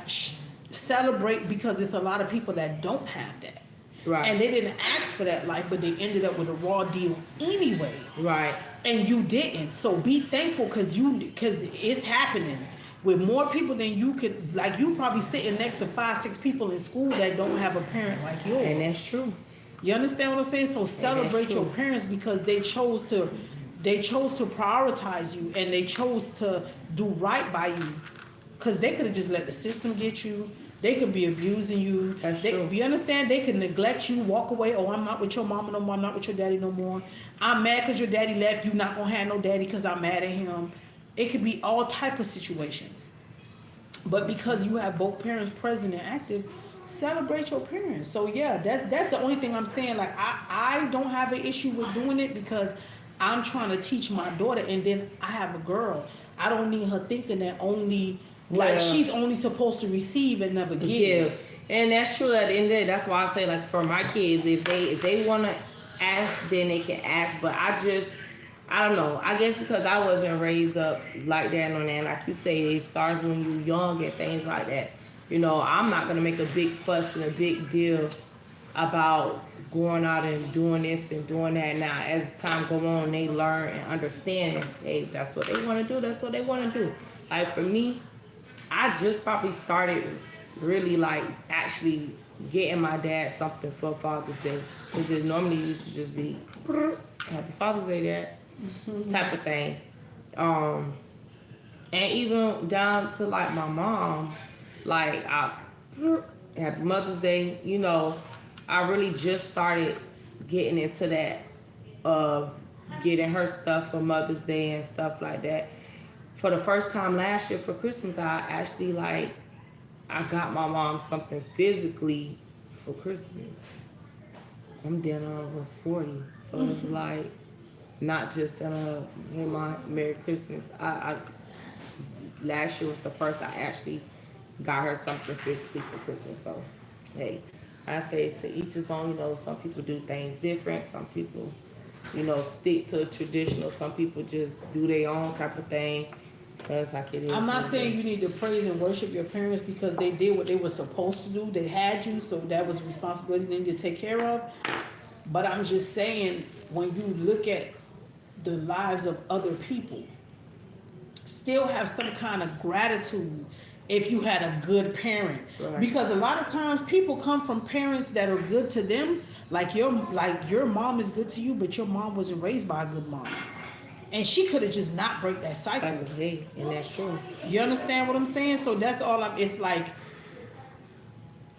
celebrate, because it's a lot of people that don't have that. Right. And they didn't ask for that life, but they ended up with a raw deal anyway. Right. And you didn't. So be thankful because it's happening with more people than you could. Like, you probably sitting next to 5, 6 people in school that don't have a parent like yours. And that's true. You understand what I'm saying? So celebrate your parents because they chose to prioritize you and they chose to do right by you. Because they could have just let the system get you. They could be abusing you. That's true. You understand? They could neglect you, walk away. Oh, I'm not with your mama no more. I'm not with your daddy no more. I'm mad because your daddy left. You not going to have no daddy because I'm mad at him. It could be all type of situations. But because you have both parents present and active, celebrate your parents. So yeah, that's the only thing I'm saying. Like, I don't have an issue with doing it because I'm trying to teach my daughter, and then I have a girl. I don't need her thinking that only like she's only supposed to receive and never give. And that's true. At the end of the day, that's why I say, like, for my kids, if they want to ask, then they can ask. But I don't know. I guess because I wasn't raised up like that on that. Like you say, it starts when you're young and things like that. You know, I'm not going to make a big fuss and a big deal about going out and doing this and doing that. Now, as time goes on, they learn and understand. Hey, that's what they want to do. That's what they want to do. Like, for me, I just probably started really, like, actually getting my dad something for Father's Day. Which is normally used to just be, Happy Father's Day, Dad, type of thing. And even down to, like, my mom, like, Happy Mother's Day, you know, I really just started getting into that of getting her stuff for Mother's Day and stuff like that. For the first time last year for Christmas, I actually I got my mom something physically for Christmas. I'm then almost 40, so it's like not just telling her, hey, my Merry Christmas. I last year was the first I actually got her something physically for Christmas. So, hey, I say to each his own. You know, some people do things different. Some people, you know, stick to traditional. Some people just do their own type of thing. That's like it is. I'm not saying you need to praise and worship your parents because they did what they were supposed to do. They had you, so that was a responsibility they need to take care of. But I'm just saying, when you look at the lives of other people, still have some kind of gratitude if you had a good parent. Right. Because a lot of times people come from parents that are good to them, like your mom is good to you, but your mom wasn't raised by a good mom. And she could have just not break that cycle. Hey, and that's true. You understand what I'm saying? So that's all it's like,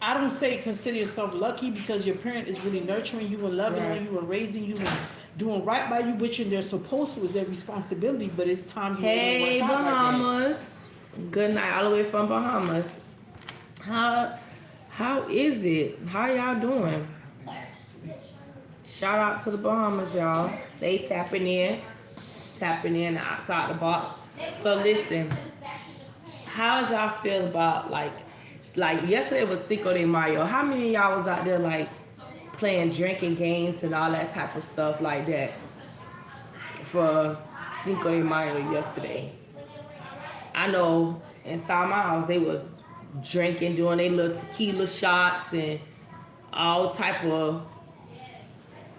I don't say consider yourself lucky because your parent is really nurturing you and loving Right. you and raising you and doing right by you, which they're supposed to, is their responsibility, but it's time you Hey, work out like that. Bahamas. Good night, all the way from Bahamas. How is it? How y'all doing? Shout out to the Bahamas, y'all. They tapping in outside the box. So listen, how did y'all feel about like yesterday was Cinco de Mayo? How many of y'all was out there like playing drinking games and all that type of stuff like that for Cinco de Mayo yesterday? I know inside my house they was drinking, doing their little tequila shots and all type of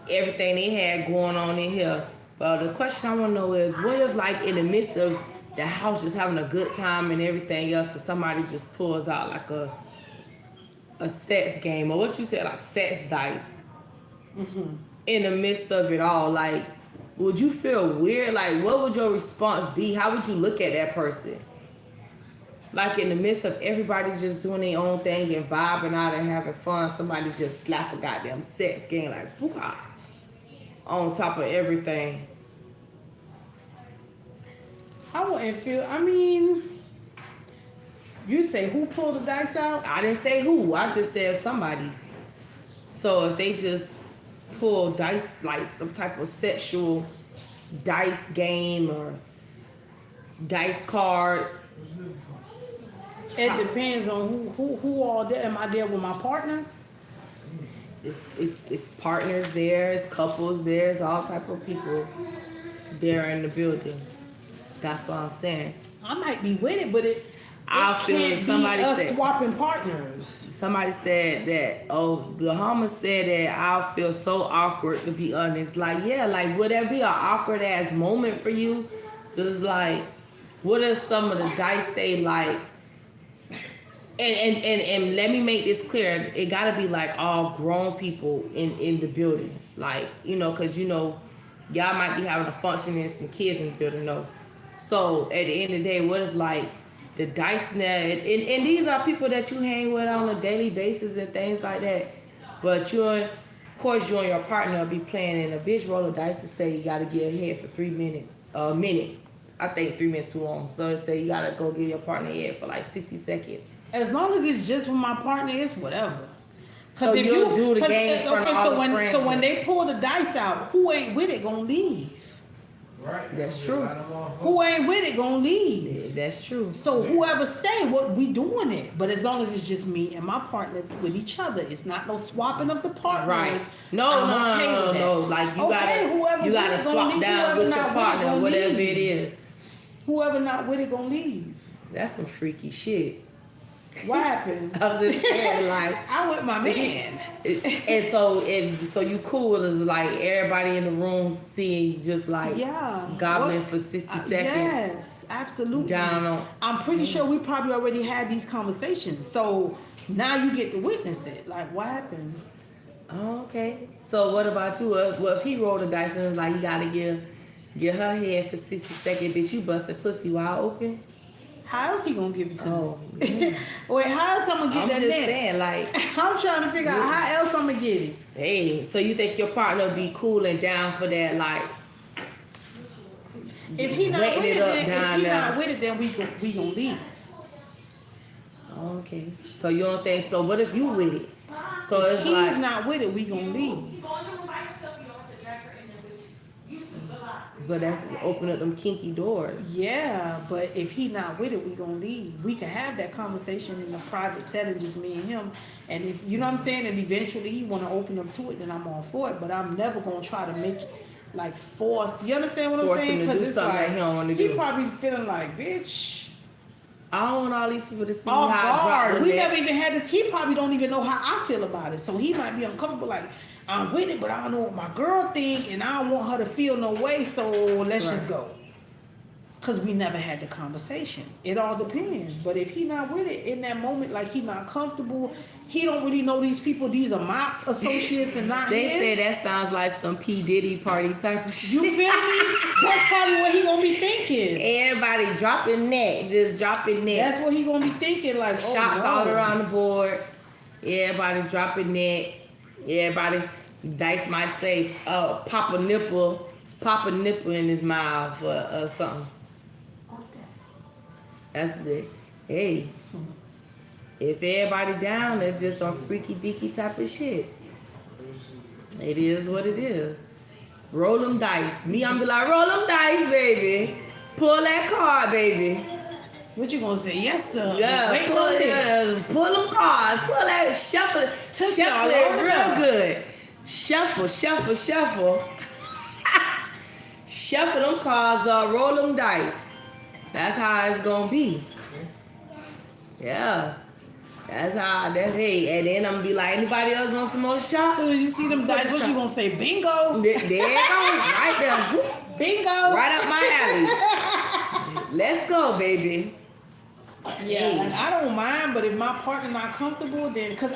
everything they had going on in here. But the question I want to know is, what if like in the midst of the house just having a good time and everything else, and somebody just pulls out like a sex game, or what you said, like sex dice, in the midst of it all? Like, would you feel weird? Like, what would your response be? How would you look at that person? Like in the midst of everybody just doing their own thing and vibing out and having fun, somebody just slap a goddamn sex game like booga on top of everything. I wouldn't feel, I mean, you say who pulled the dice out? I didn't say who. I just said somebody. So if they just pull dice, like some type of sexual dice game or dice cards. It depends on who all there. Am I there with my partner? It's partners there, it's couples there, it's all type of people there in the building. That's what I'm saying. I might be with it, but it feel can't somebody be us said, swapping partners. somebody said that, Bahama said that I'll feel so awkward, to be honest. Like, yeah, like, would there be an awkward ass moment for you? It's like, what if some of the dice say like, and let me make this clear, it gotta be like all grown people in the building. Like, you know, cause you know, y'all might be having a function and some kids in the building, though. So at the end of the day, what if like the dice net, and these are people that you hang with on a daily basis and things like that, but of course you and your partner will be playing in a bitch roll of dice to say you gotta get ahead for 3 minutes, a minute. I think 3 minutes too long. So it say you gotta go get your partner ahead for like 60 seconds. As long as it's just with my partner, it's whatever. So if you'll do the game in front of all the friends. So when they pull the dice out, who ain't with it gonna leave? Right. That's true. Who ain't with it gonna leave? Yeah, that's true. So whoever stay, we doing it. But as long as it's just me and my partner with each other, it's not no swapping of the partners. Right. No. Like you gotta swap down with your partner, whatever it is. Whoever not with it gonna leave. That's some freaky shit. What happened? I was just saying, like, I'm with my man. And so you cool with like everybody in the room seeing you just like gobbling for 60 seconds. Yes, absolutely. Down on. I'm pretty sure we probably already had these conversations. So now you get to witness it. Like, what happened? Oh, okay. So what about you? What if he rolled the dice and was like, you gotta give her head for 60 seconds, bitch, you busted pussy wide open? How else he gonna give it to me? Yeah. Wait, how else I'm gonna get I'm that just net? saying, like, I'm trying to figure out how else I'm gonna get it. Hey, so you think your partner will be cool and down for that, like, If he not wetting with it it, up then down if he there. not with it, then we gonna leave. Okay. So you don't think so? What if you with it? So If it's he's like, not with it, we gonna leave. You go in the room by yourself, you don't have to drag her in there with you. You two go out. but that's open up them kinky doors. Yeah, but if he not with it, we gonna leave. We can have that conversation in a private setting, just me and him. And if you know what I'm saying, and eventually he wanna open up to it, then I'm all for it. But I'm never gonna try to make it like force. You understand what I'm Force him saying? to Because do it's something like that he don't wanna he do. probably feeling like, bitch, I don't want all these people to see off how I drop guard. the We neck. never even had this. He probably don't even know how I feel about it. So he might be uncomfortable. Like I'm with it, but I don't know what my girl think, and I don't want her to feel no way. So let's just Right. go. Cause we never had the conversation. It all depends. But if he not with it in that moment, like he not comfortable, he don't really know these people. These are my associates and not They his. say that sounds like some P. Diddy party type of You shit. feel me? That's probably what he gonna be thinking. Everybody dropping neck, just dropping neck. That's what he gonna be thinking. Like oh, Shots no. all around the board. Everybody dropping neck. Everybody, Dice might say, pop a nipple in his mouth or something. That's it. Hey, if everybody down, that's just some freaky deaky type of shit. It is what it is. Roll them dice. Me, I'm be like, roll them dice, baby. Pull that card, baby. What you gonna say? Yes, sir. Yeah, Wait pull, on this. pull them cards. Pull that, shuffle Took y'all it long real enough. good. Shuffle. Shuffle them cards up, roll them dice. That's how it's gonna be. Yeah. That's hey. And then I'm gonna be like, anybody else want some more shots? So did you see them dice? What you gonna say? Bingo. There you go. Right there. Whoop. Bingo. Right up my alley. Let's go, baby. Yeah, like, I don't mind, but if my partner not comfortable, then because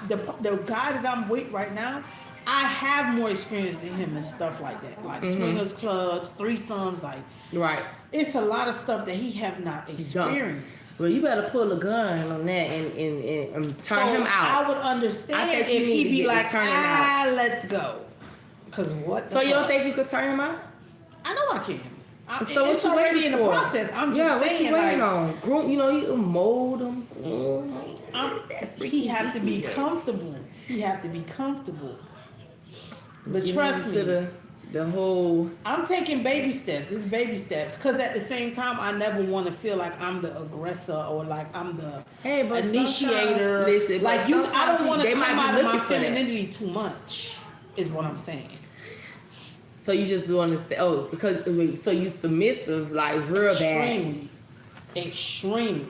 the guy that I'm with right now, I have more experience than him and stuff like that, like swingers clubs, threesomes, like Right. it's a lot of stuff that he have not experienced. Well, you better pull a gun on that and turn him out. I would understand I think if you need he to be get like, to turn him out. let's go. Cause what? So you don't think you could turn him out? I know I can. So what It's you already waiting in the for? process. I'm Yeah, just what saying, you waiting like, on? Groom, you can mold him, groom. he have to be comfortable. He have to be comfortable. But Get trust into me, the whole. I'm taking baby steps. It's baby steps. Cause at the same time, I never want to feel like I'm the aggressor or like I'm the Hey, but initiator. listen, but like you, I sometimes don't want to they come might be out of my looking for that. femininity too much. Is what I'm saying. So you just want to say, so you submissive, like real bad. Extremely.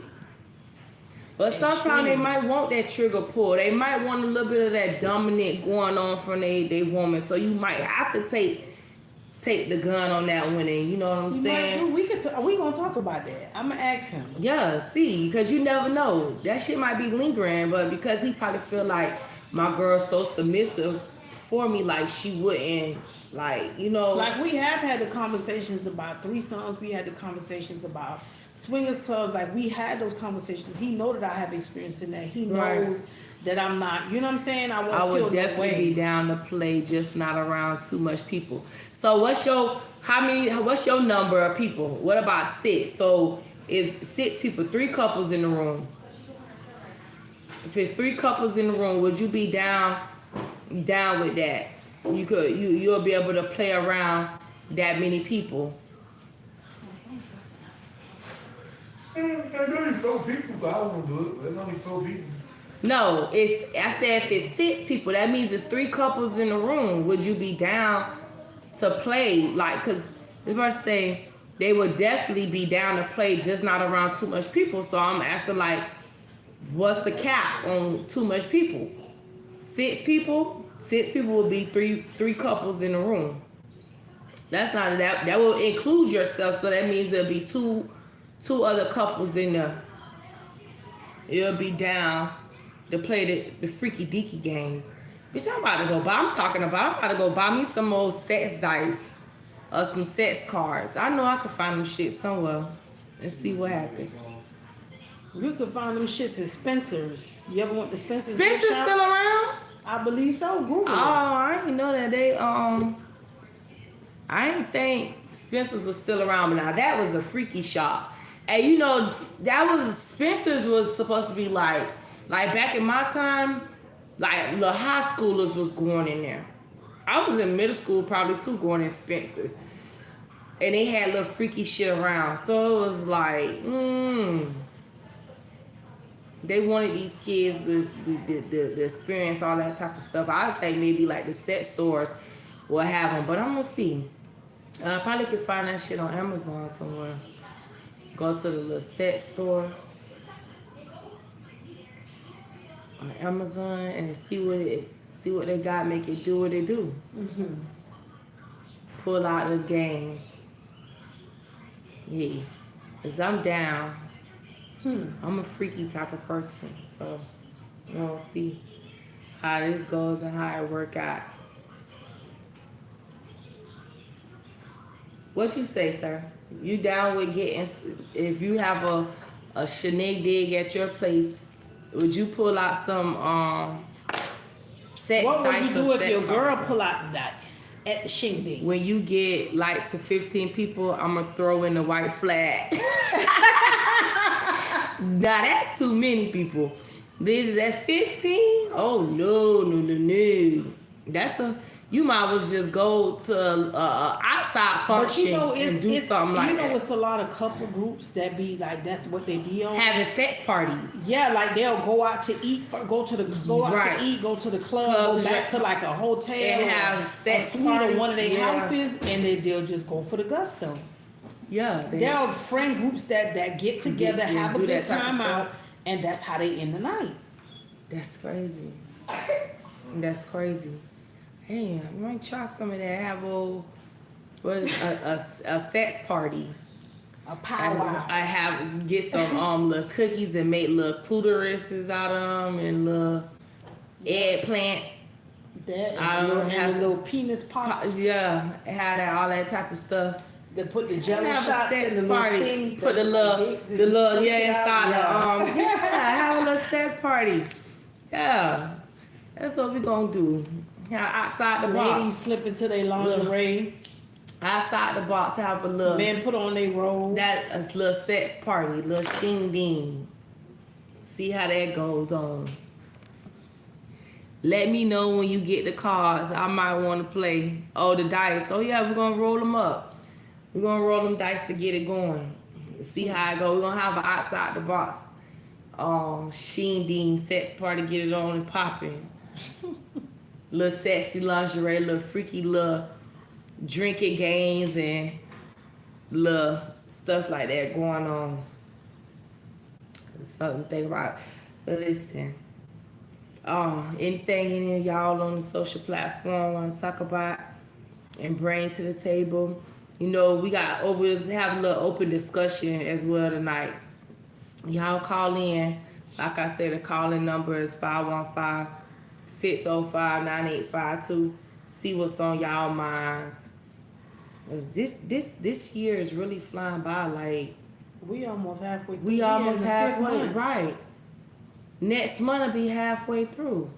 But sometimes they Extremely. might want that trigger pull. They might want a little bit of that dominant going on from they woman. So you might have to take the gun on that one, and you know what I'm You saying? might do. We gonna talk about that. I'm gonna ask him. Yeah, see, because you never know. That shit might be lingering, but because he probably feel like my girl's so submissive for me, like she wouldn't, like, you know. Like we have had the conversations about threesomes. We had the conversations about swingers clubs. Like we had those conversations. He know that I have experience in that. He Right. knows that I'm not. You know what I'm saying? I won't I feel would no definitely way. be down to play, just not around too much people. So what's your number of people? What about 6? So is 6 people, 3 couples in the room? If it's 3 couples in the room, would you be down with that? You'll be able to play around that many people. There's only 4 people, but I won't do it. There's only 4 people. No, I said if it's 6 people, that means it's 3 couples in the room. Would you be down to play? Like, cause if I say they would definitely be down to play, just not around too much people. So I'm asking like, what's the cap on too much people? 6 people? 6 people would be three couples in the room. That's not that will include yourself. So that means there'll be two other couples in there. It'll be down to play the freaky deaky games. Bitch, I'm about to go buy me some old sex dice or some sex cards. I know I can find them shit somewhere and see what happens. You could find them shits at Spencer's. You ever went to Spencer's? Spencer's gift shop? still around? I believe so. Google. Oh, I didn't know that they I ain't think Spencer's was still around, but now that was a freaky shop. And you know, that was Spencer's was supposed to be like back in my time, like little high schoolers was going in there. I was in middle school probably too, going in Spencer's. And they had little freaky shit around. So it was like, they wanted these kids to experience all that type of stuff. I think maybe like the set stores will have them, but I'm gonna see. I probably could find that shit on Amazon somewhere. Go to the little set store on Amazon and see what they got. Make it do what it do. Pull out the games. Yeah, cause I'm down. I'm a freaky type of person, so we'll see how this goes and how it work out. What you say, sir? You down with getting, if you have a shindig at your place, would you pull out some sex What would dice you do or if sex your girl cards? pull out the dice at the shindig? When you get like to 15 people, I'm gonna throw in the white flag. Now that's too many people. This that 15? Oh no. That's you might as well just go to outside function and do something like that. It's a lot of couple groups that be like that's what they be on. Having sex parties. Yeah, like they'll go out to eat, go to the club, go back to like a hotel, and have a sex suite parties. or one of their Yeah. houses, and they'll just go for the gusto. Yeah, There are friend groups that get together, Yeah, have a do good that type of time stuff. out, and that's how they end the night. That's crazy. That's crazy. Damn, you might try some of that. Have a sex party. A powwow. I have get some little cookies and make little clitorises out of them and little eggplants. That I and don't have- the little penis pops. Yeah, have that all that type of stuff. They put the jelly Have a shots sex in the party. little thing. Put the little inside the have a little sex party. Yeah, that's what we gonna do. Yeah, outside the Ladies box. slip into their lingerie. Outside the box, have a little. Men put on their robes. That's a little sex party, little shing ding. See how that goes on. Let me know when you get the cards. I might want to play. Oh, the dice. Oh yeah, we're gonna roll them up. We're gonna roll them dice to get it going. See how it go. We're gonna have an outside the box. Sheen ding sex party, get it on and popping. Little sexy lingerie, little freaky little drinking games and little stuff like that going on. Something to think about. But listen, anything any of y'all on the social platform want to talk about and bring to the table? You know, we'll have a little open discussion as well tonight. Y'all call in. Like I said, the calling number is 515-605-9852. See what's on y'all minds. 'Cause this year is really flying by. Like We almost halfway through. we almost in the fifth halfway, month. right? Next month will be halfway through.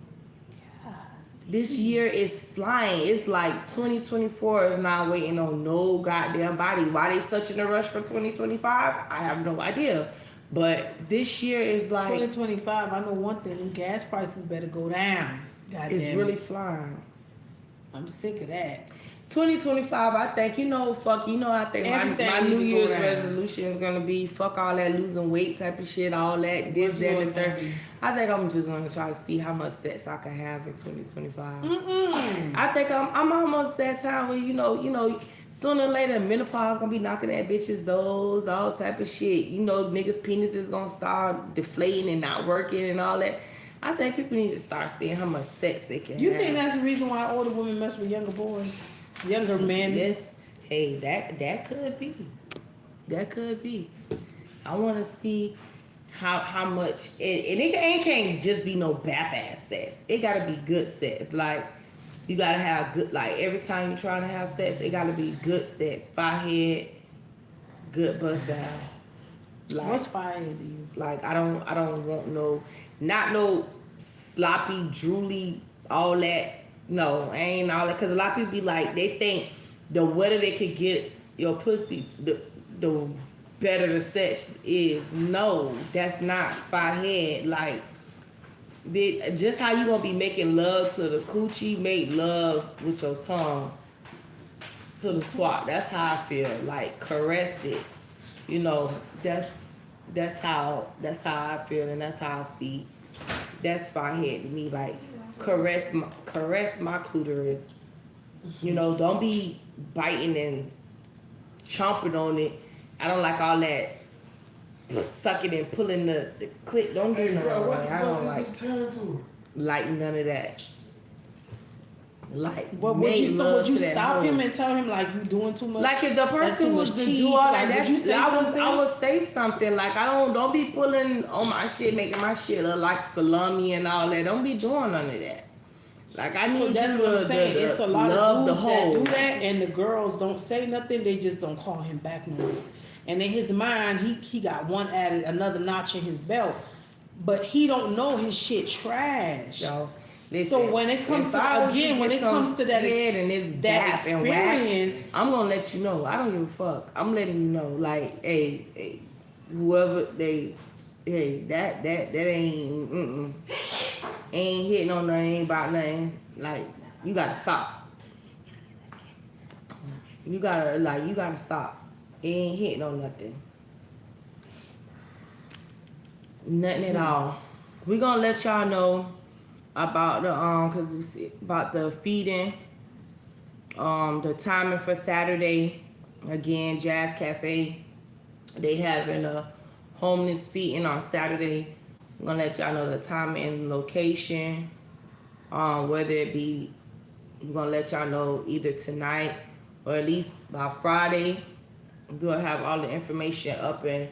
This year is flying. It's like 2024 is not waiting on no goddamn body. Why they such in a rush for 2025? I have no idea. But this year is like 2025, I know one thing, gas prices better go down. God it's damn really it. flying. I'm sick of that. 2025, I think, I think Everything my need New to go Year's down. resolution is going to be fuck all that losing weight type of shit, all that, this, What's that, yours and gonna third. be? I think I'm just going to try to see how much sex I can have in 2025. I think I'm almost that time where, you know, sooner or later, menopause going to be knocking at bitches' doors, all type of shit. You know, niggas' penis is going to start deflating and not working and all that. I think people need to start seeing how much sex they can You have. think that's the reason why older women mess with younger boys? Younger men? Hey, that could be. That could be. I want to see how much and it can't just be no bap ass sex. It gotta be good sex. Like you gotta have good. Like every time you're trying to have sex, it gotta be good sex. Fire head, good bust down. Like, What's fire to you? like I don't want not no sloppy, drooly, all that. No, ain't all that. Cause a lot of people be like, they think the wetter they could get your pussy, the better the sex is. No, that's not Fahead. Like, bitch, just how you gonna be making love to the coochie, make love with your tongue to the twat. That's how I feel. Like, caress it. You know, that's how I feel, and that's how I see. That's Fahead to me. Like, caress my clitoris. You know, don't be biting and chomping on it. I don't like all that sucking and pulling the clit. Don't do Hey, none bro, of what that. the I don't fuck like did this turn to? none of that. Like, What would you? make So love would you to that stop hoe. him and tell him like you doing too much? Like, if the That's too person much was to teeth. do all Like, that, would you say something? I would say something. Like, don't be pulling on my shit, making my shit look like salami and all that. Don't be doing none of that. Like, I need So that's you what I'm to saying. It's a lot love of the dudes that whole. do that, and the girls don't say nothing. They just don't call him back no more. And in his mind, he got one added, another notch in his belt, but he don't know his shit trash. Yo, So listen, when it comes if to I was again, when get it comes to that head and it's that bap and whack, experience, I'm gonna let you know. I don't give a fuck. I'm letting you know. Like, hey, whoever that ain't ain't hitting on nothing, ain't about nothing. Like, you gotta stop. You gotta stop. It ain't hitting on nothing. Nothing at all. We gonna let y'all know about the cause we see about the feeding, the timing for Saturday. Again, Jazz Cafe, they having a homeless feeding on Saturday. I'm gonna let y'all know the time and location. Whether it be, we're gonna let y'all know either tonight or at least by Friday. We'll have all the information up and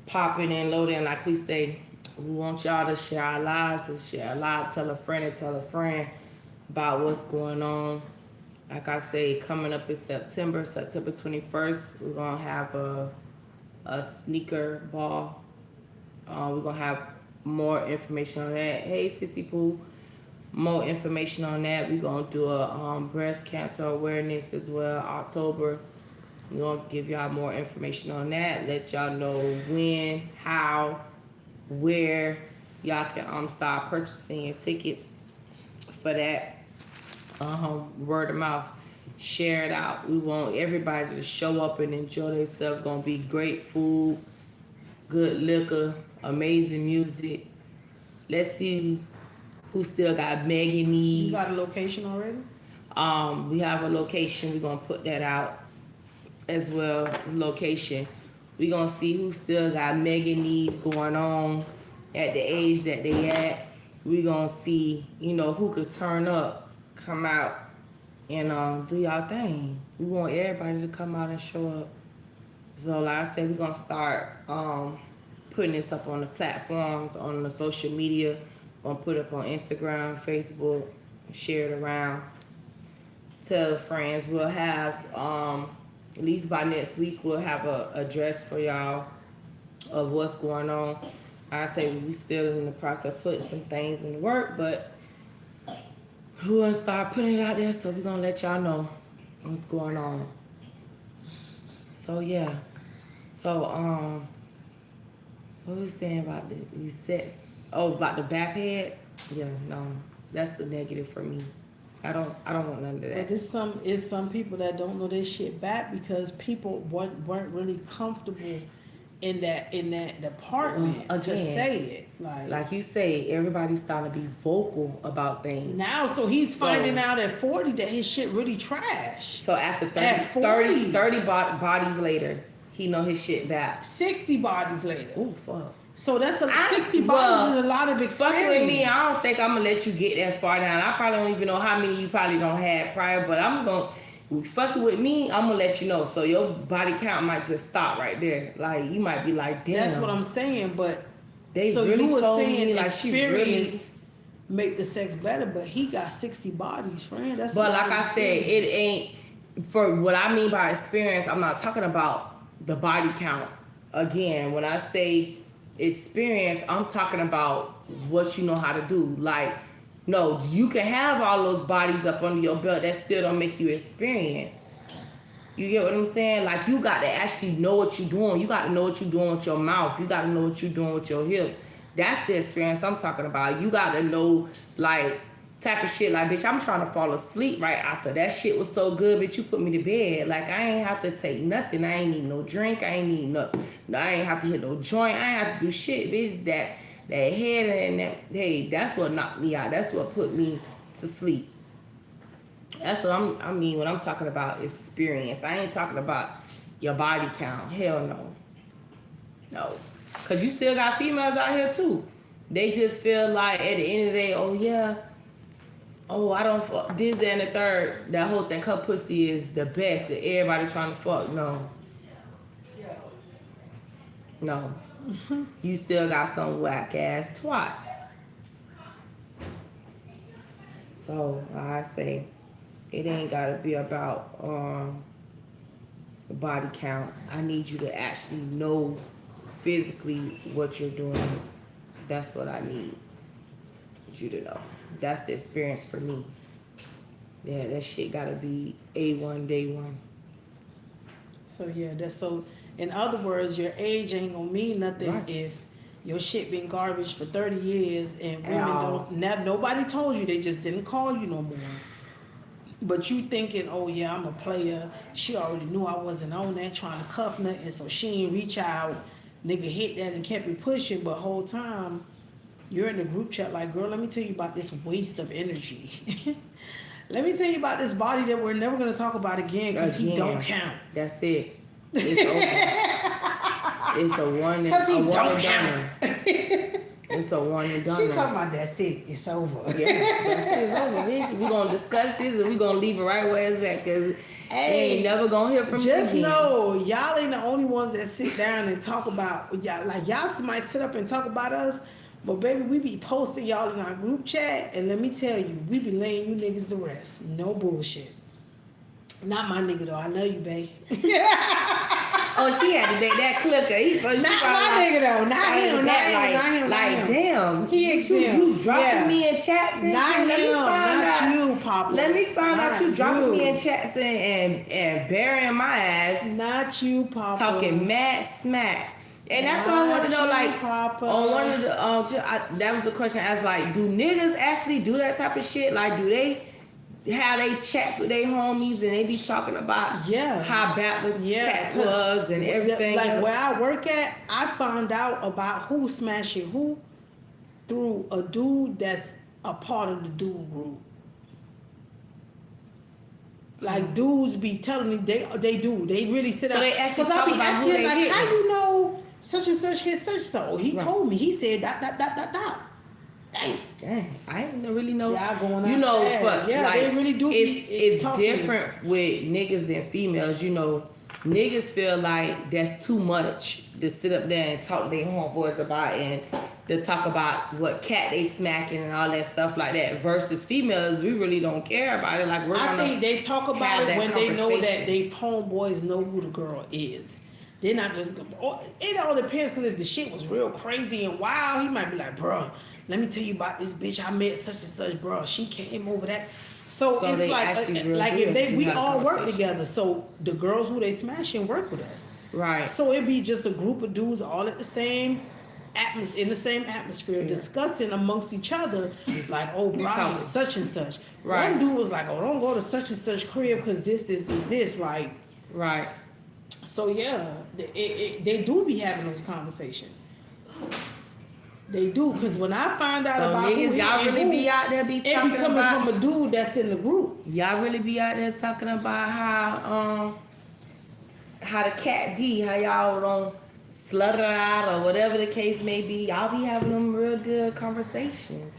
popping and loading. Like we say, we want y'all to share our lives and share our lives. Tell a friend and tell a friend about what's going on. Like I say, coming up in September 21st, we're gonna have a sneaker ball. We're gonna have more information on that. Hey, Sissy Pooh, more information on that. We're gonna do a breast cancer awareness as well, October. We're gonna give y'all more information on that. Let y'all know when, how, where y'all can start purchasing your tickets for that. Word of mouth, share it out. We want everybody to show up and enjoy themselves. Gonna be great food, good liquor, amazing music. Let's see who still got mega needs. you got a location already? We have a location. We're gonna put that out as well. Location. We're gonna see who still got mega needs going on at the age that they at. We're gonna see, who could turn up, come out, and do y'all thing. We want everybody to come out and show up. So like I said, we're gonna start putting this up on the platforms, on the social media. Gonna put it up on Instagram, Facebook, share it around. Tell friends. We'll have at least by next week we'll have a address for y'all of what's going on. I say we still in the process of putting some things in work, but we want to start putting it out there, so we're gonna let y'all know what's going on. So yeah. So what was we saying about these sets? Oh, about the back head? Yeah, no. That's the negative for me. I don't want none of that. But it's some people that don't know their shit back because people weren't really comfortable in that department to Again, say it. Like you say, everybody's starting to be vocal about things. Now, so he's finding out at 40 that his shit really trash. So after 30, At 40. 30 bodies later, he know his shit back. 60 bodies later. Oh, fuck. So that's 60 bodies is a lot of experience. Fucking with me, I don't think I'm gonna let you get that far down. I probably don't even know how many you probably don't have prior, but I'm gonna, fucking with me, I'm gonna let you know. So your body count might just stop right there. Like, you might be like, damn. That's what I'm saying, but They so really you were told saying me like she really. experience make the sex better, but he got 60 bodies, friend. That's But a lot like of I said, experience. it ain't, for what I mean by experience, I'm not talking about the body count. Again, when I say experience, I'm talking about what you know how to do. Like, no, you can have all those bodies up under your belt. That still don't make you experience. You get what I'm saying? Like, you got to actually know what you're doing. You got to know what you're doing with your mouth. You got to know what you're doing with your hips. That's the experience I'm talking about. You got to know, like, type of shit. Like, bitch, I'm trying to fall asleep right after. That shit was so good, bitch, you put me to bed. Like, I ain't have to take nothing. I ain't need no drink. I ain't need no, I ain't have to hit no joint. I ain't have to do shit, bitch. That head and that, hey, that's what knocked me out. That's what put me to sleep. That's what I mean when I'm talking about experience. I ain't talking about your body count. Hell no. No. Because you still got females out here too. They just feel like at the end of the day, oh yeah, oh I don't fuck this, that, and the third. That whole thing, her pussy is the best that everybody trying to fuck. No. No. You still got some whack ass twat. So I say, it ain't gotta be about the body count. I need you to actually know physically what you're doing. That's what I need you to know. That's the experience for me. Yeah, that shit gotta be A1 day one. So yeah, that's so. In other words, your age ain't gonna mean nothing Right. if your shit been garbage for 30 years and women Ow. nobody told you, they just didn't call you no more. But you thinking, oh yeah, I'm a player. She already knew I wasn't on that trying to cuff nothing, so she ain't reach out. Nigga hit that and kept it pushing, but whole time you're in the group chat like, girl, let me tell you about this waste of energy. Let me tell you about this body that we're never gonna talk about again because he don't count. That's it. It's over. It's a one and Because he a one don't and count. done. It's a one and done. She talking about that's it. It's over. Yeah, that's it. It's over, bitch. We gonna discuss this and we gonna leave it right where it's at because they ain't never gonna hear from Just me again. know, y'all ain't the only ones that sit down and talk about y'all. Like y'all might sit up and talk about us, but baby, we be posting y'all in our group chat, and let me tell you, we be laying you niggas to rest. No bullshit. Not my nigga though. I love you, babe. Oh, she had to make that clicker. Not my nigga though. Not him. Not him. Not him. Like, Not him. damn. He you exempt. dropping Yeah. me in chats and Not shit. Let me him. find Not out. you, Papa. Let me find out Not you dropping me you. in chats and burying my ass. Not you, Papa. Talking mad smack. And that's what I want to know, Not you, like, Papa. on one of the, that was the question I was like, do niggas actually do that type of shit? Like, do they have they chats with their homies and they be talking about Yeah. how bad the cat 'cause was and everything Like else? where I work at, I found out about who smashing who through a dude that's a part of the dude group. Like dudes be telling me they do. They really sit So out. they actually 'Cause I talk be about who asking they like, hitting. how you know such and such hit such so? He Right. told me. He said that. Dang. Dang, I didn't really know. Y'all going you know, outside. fuck, Yeah, like, they really do be It's talking. different with niggas than females. You know, niggas feel like that's too much to sit up there and talk to their homeboys about and to talk about what cat they smacking and all that stuff like that. Versus females, we really don't care about it. Like we're I gonna think they talk about have it that when they know that conversation. they homeboys know who the girl is. They're not just gonna. It all depends because if the shit was real crazy and wild, he might be like, "Bruh, let me tell you about this bitch I met such and such, bruh. She came over that." So So it's they like, actually real like good if to we have a all work conversation. together. So the girls who they smashing work with us. Right. So it'd be just a group of dudes all at the same in the same atmosphere, discussing amongst each other, like, oh, Brian, talking. such and such. Right. One dude was like, oh, don't go to such and such crib because this. Like, Right. so yeah, they do be having those conversations. They do, because when I find out So about niggas, who y'all hit and really who, be out there be it be talking coming about. from a dude that's in the group. Y'all really be out there talking about how the cat be, how y'all don't slut her out or whatever the case may be. Y'all be having them real good conversations,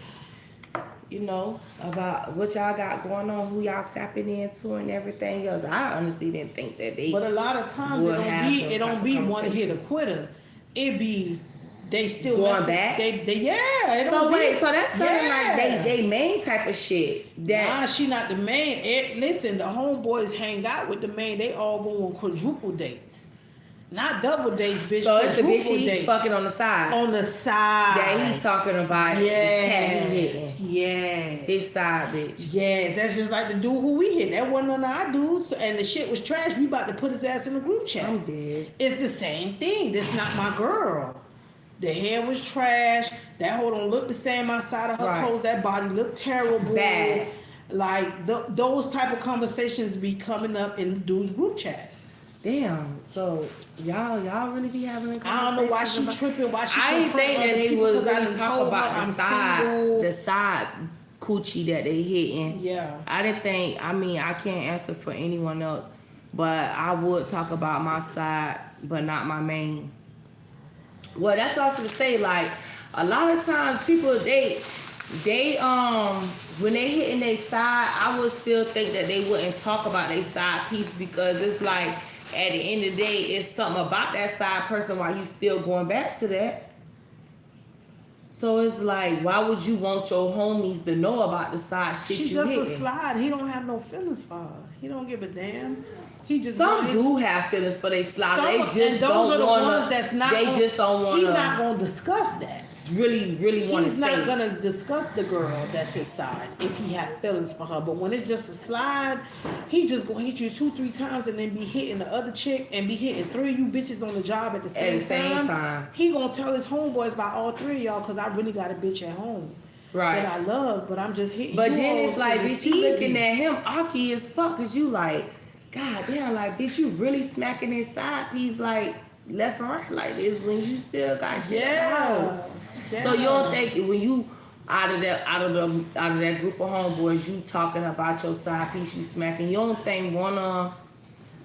you know, about what y'all got going on, who y'all tapping into and everything else. I honestly didn't think that they But a lot of times would have those it type don't of be one hit a conversations. quitter. It be they still Going messing- back? It So don't wait, be, so that's something yeah. like they main type of shit that Nah, she not the main. Listen, the homeboys hang out with the main. They all go on quadruple dates, not double dates, bitch. so it's the bitch quadruple he dates. fucking on the side On the side that he talking about the cat he hitting. Yes, yes. his side bitch. Yes, that's just like the dude who we hit. That wasn't none of our dudes, and the shit was trash. We about to put his ass in the group chat. I'm dead. It's the same thing. This not my girl. The hair was trash. That hoe don't look the same outside of her Right. clothes. That body looked terrible. Bad. Like those type of conversations be coming up in the dude's group chat. Damn. So y'all really be having a conversation? I don't know why she tripping. Why she? I didn't confront think other that they people, would 'cause I really done talk told about her the I'm side, single. the side coochie that they hitting. Yeah. I didn't think. I mean, I can't answer for anyone else, but I would talk about my side, but not my main. Well, that's also to say, like, a lot of times people they when they hitting their side, I would still think that they wouldn't talk about their side piece because it's like at the end of the day, it's something about that side person while you still going back to that. So it's like, why would you want your homies to know about the side shit She you just hitting? a slide. He don't have no feelings for her. He don't give a damn. He just Some want his- do have feelings for they slide. Some- They and just those don't are the wanna. ones that's not. They gonna, just don't wanna. He's not gonna discuss that. really want to He's say. not gonna discuss the girl that's his side if he had feelings for her. But when it's just a slide, he just gonna hit you 2-3 times and then be hitting the other chick and be hitting 3 of you bitches on the job at the same time. He gonna tell his homeboys about all 3 of y'all because I really got a bitch at home Right. that I love, but I'm just hitting. But you then hoes it's like, 'cause bitch, you looking at him aki as fuck, cause you like, god damn, like, bitch, you really smacking his side piece like left and right like this when you still got shit in the house. Yeah. So you don't think when you out of that group of homeboys, you talking about your side piece, you smacking, you don't think one of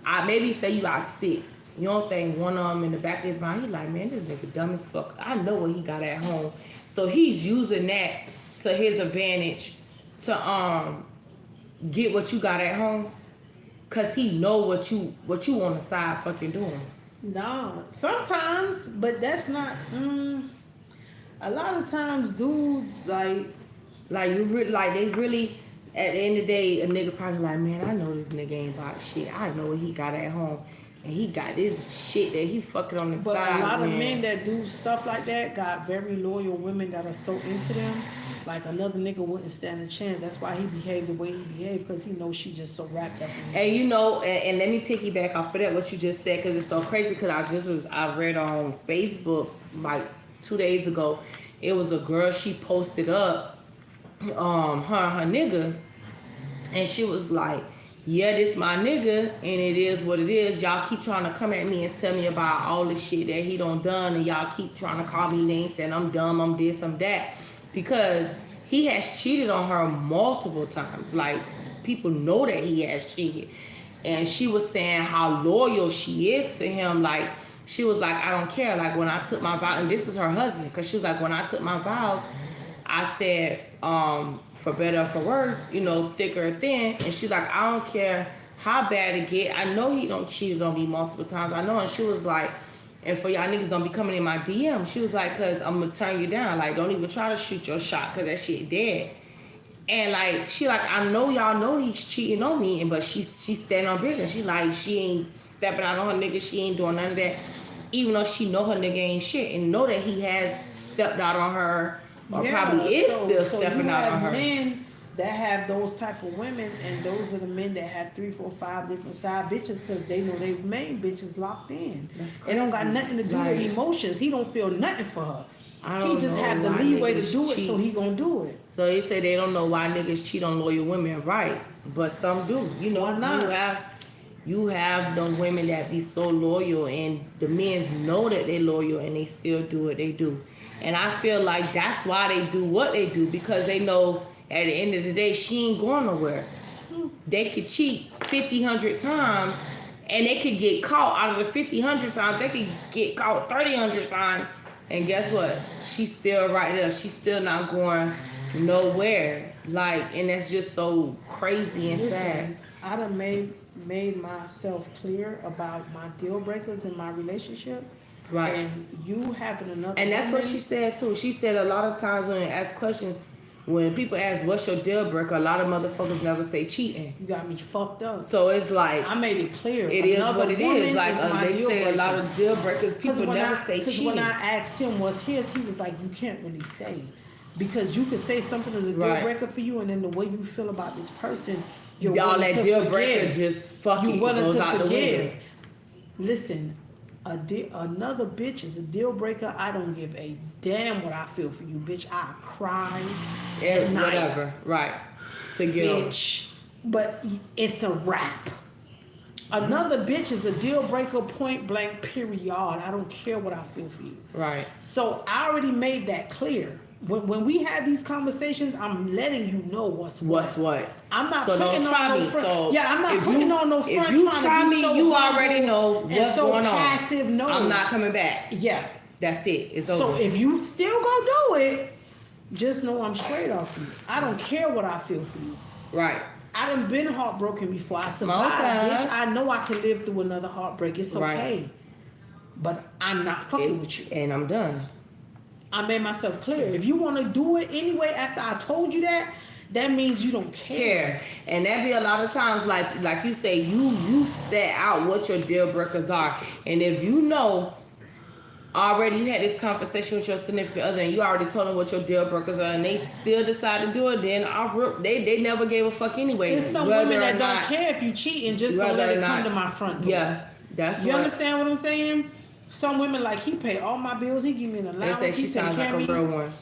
I maybe say you got 6. You don't think one of them in the back of his mind, he like, man, this nigga dumb as fuck. I know what he got at home. So he's using that to his advantage to get what you got at home. Cause he know what you on the side fucking doing. No, sometimes, but that's not. A lot of times, dudes like Like they really at the end of the day, a nigga probably like, man, I know this nigga ain't about shit. I know what he got at home. And he got this shit that he fucking on the But side. a lot of man. men that do stuff like that got very loyal women that are so into them. Like another nigga wouldn't stand a chance. That's why he behaved the way he behaved because he knows she just so wrapped up in him. And you know, and let me piggyback off of that what you just said because it's so crazy. Because I read on Facebook like 2 days ago. It was a girl she posted up, her nigga, and she was like, yeah, this my nigga, and it is what it is. Y'all keep trying to come at me and tell me about all the shit that he done, and y'all keep trying to call me names, saying I'm dumb, I'm this, I'm that. Because he has cheated on her multiple times. Like, people know that he has cheated. And she was saying how loyal she is to him. Like, she was like, I don't care. Like, when I took my vows, and this was her husband, because she was like, when I took my vows, I said, for better or for worse, you know, thick or thin. And she's like, I don't care how bad it get. I know he don't cheated on me multiple times. I know. And she was like, and for y'all niggas don't be coming in my DM. She was like, cause I'm gonna turn you down. Like, don't even try to shoot your shot, cause that shit dead. And like, she like, I know y'all know he's cheating on me, but she's standing on business. She like, she ain't stepping out on her nigga. She ain't doing none of that. Even though she know her nigga ain't shit and know that he has stepped out on her or probably is still stepping out on her. Men that have those type of women, and those are the men that have 3, 4, 5 different side bitches because they know they main bitches locked in. That's It don't got crazy. nothing to do Like, with emotions. He don't feel nothing for her. I He don't just know have the why leeway to niggas do it, cheat. so he gonna do it. So they say they don't know why niggas cheat on loyal women, right? But some do. You know, Why not? you have the women that be so loyal, and the men know that they loyal, and they still do what they do. And I feel like that's why they do what they do, because they know at the end of the day she ain't going nowhere. They could cheat 50, 100 times, and they could get caught out of the 50, 100 times. They could get caught 30, 100 times. And guess what? She's still right there. She's still not going nowhere. Like, and that's just so crazy and sad. Listen, I done made myself clear about my deal breakers in my relationship. Right. And you having another And that's what woman- she said too. She said a lot of times when they ask questions, when people ask what's your deal breaker, a lot of motherfuckers never say cheating. You got me fucked up. So it's like, I made it clear. it is Another what it woman is. Like my they deal say a breaker. lot of deal breakers, people when never I, say Because cheating. when I asked him what's his, he was like, you can't really say. Because you could say something is a deal Right. breaker for you, and then the way you feel about this person, you're Y'all willing that to deal breaker forgive. just fucking You willing goes to out the window. forgive. Listen, another bitch is a deal breaker. I don't give a damn what I feel for you, bitch. I cry at night, Whatever. Right. To get over. bitch. But it's a wrap. Another bitch is a deal breaker, point blank, period. I don't care what I feel for you. Right. So I already made that clear. When we have these conversations, I'm letting you know what's What? I'm not So putting don't try on no me. front. So Yeah, I'm not if putting you- on no front. If you trying try to be me, so you humble already know and what's so going on. passive. No, I'm not coming back. Yeah. That's it. It's So over. if you still gonna do it, just know I'm straight off you. I don't care what I feel for you. Right. I done been heartbroken before. I survived, Okay. bitch. I know I can live through another heartbreak. It's Right. okay. But I'm not fucking with you. And I'm done. I made myself clear. If you want to do it anyway after I told you that, that means you don't care. And that be a lot of times, like you say, you set out what your deal breakers are, and if you know already you had this conversation with your significant other, and you already told them what your deal breakers are, and they still decide to do it, then they never gave a fuck anyway. There's some whether women or that don't not- care if you cheat and just don't whether let or it come not- to my front door. Yeah, that's You what. understand what I'm saying? Some women like, he pay all my bills, he give me an They allowance, say he she take sounds care like of a me. real one.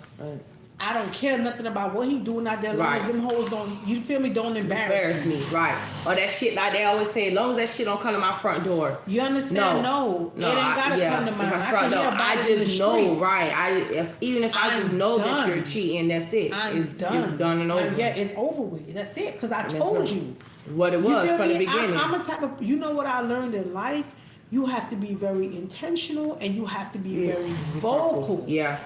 I don't care nothing about what he doing out there. As long as Right. them hoes don't, you feel me, don't Embarrass me, right? Or that shit, like they always say, as long as that shit don't come to my front door. You understand? No, it ain't gotta come to mine. I can hear about I it in the just know, streets. right? Even if I just I'm know that done. you're cheating, that's it. It's done and over. Yeah, it's over with. That's it. Cause I That's told right. you. What it You was feel from the me? beginning. I'm a type of, you know what I learned in life? You have to be very intentional and you have to be very vocal Yeah,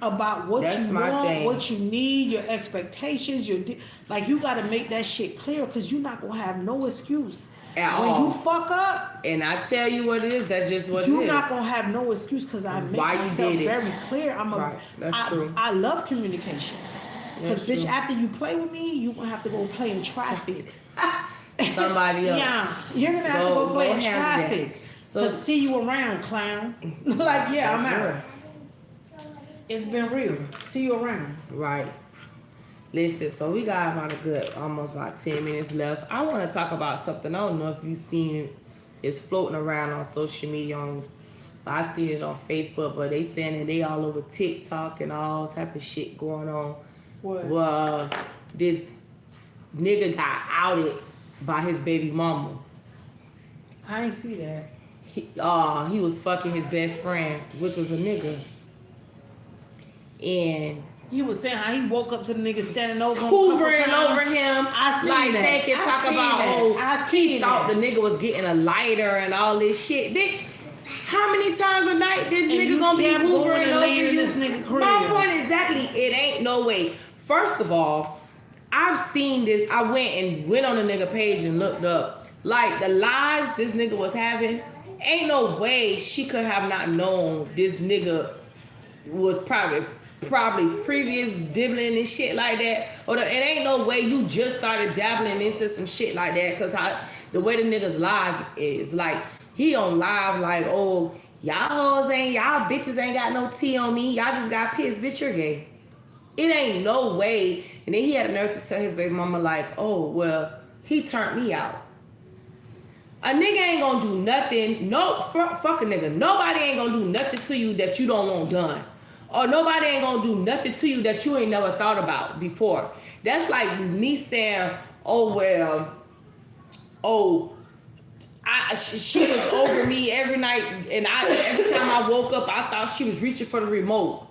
about what That's you my want, thing. what you need, your expectations, like you got to make that shit clear because you're not gonna have no excuse At when all. you fuck up. and I tell you what it is. That's just what You're it is. not gonna have no excuse because I make Why you myself did it. very clear. Right, that's true. I love communication. Because That's bitch, true. after you play with me, you gonna have to go play in traffic. Somebody else. Yeah, you're gonna have to Go- go play go in handle that. traffic. So- So see you around, clown. Like yeah, I'm That's out. real. It's been real. See you around. Right. Listen, so we got about a good, almost about 10 minutes left. I want to talk about something. I don't know if you've seen it. It's floating around on social media. I see it on Facebook, but they saying that they all over TikTok and all type of shit going on. What? Well, this nigga got outed by his baby mama. I ain't see that. He was fucking his best friend, which was a nigga. And He was saying how he woke up to the nigga standing over him. hoovering a couple over times. him. I seen like that. they can I talk seen about, that. oh, I he seen thought that. the nigga was getting a lighter and all this shit. Bitch, how many times a night this And nigga you gonna be kept going hoovering and over laying in you? this nigga crib. My point exactly, it ain't no way. First of all, I've seen this. I went on the nigga page and looked up. Like the lives this nigga was having, ain't no way she could have not known this nigga was probably previous dibbling and shit like that. Or it ain't no way you just started dabbling into some shit like that. Cause the way the nigga's live is like, he on live like, oh, y'all bitches ain't got no tea on me. Y'all just got pissed. Bitch, you're gay. It ain't no way. And then he had a nerve to tell his baby mama like, oh, well, he turned me out. A nigga ain't gonna do nothing. No, fuck a nigga. Nobody ain't gonna do nothing to you that you don't want done. Or nobody ain't gonna do nothing to you that you ain't never thought about before. That's like me saying, oh, well, she was over me every night, and every time I woke up, I thought she was reaching for the remote.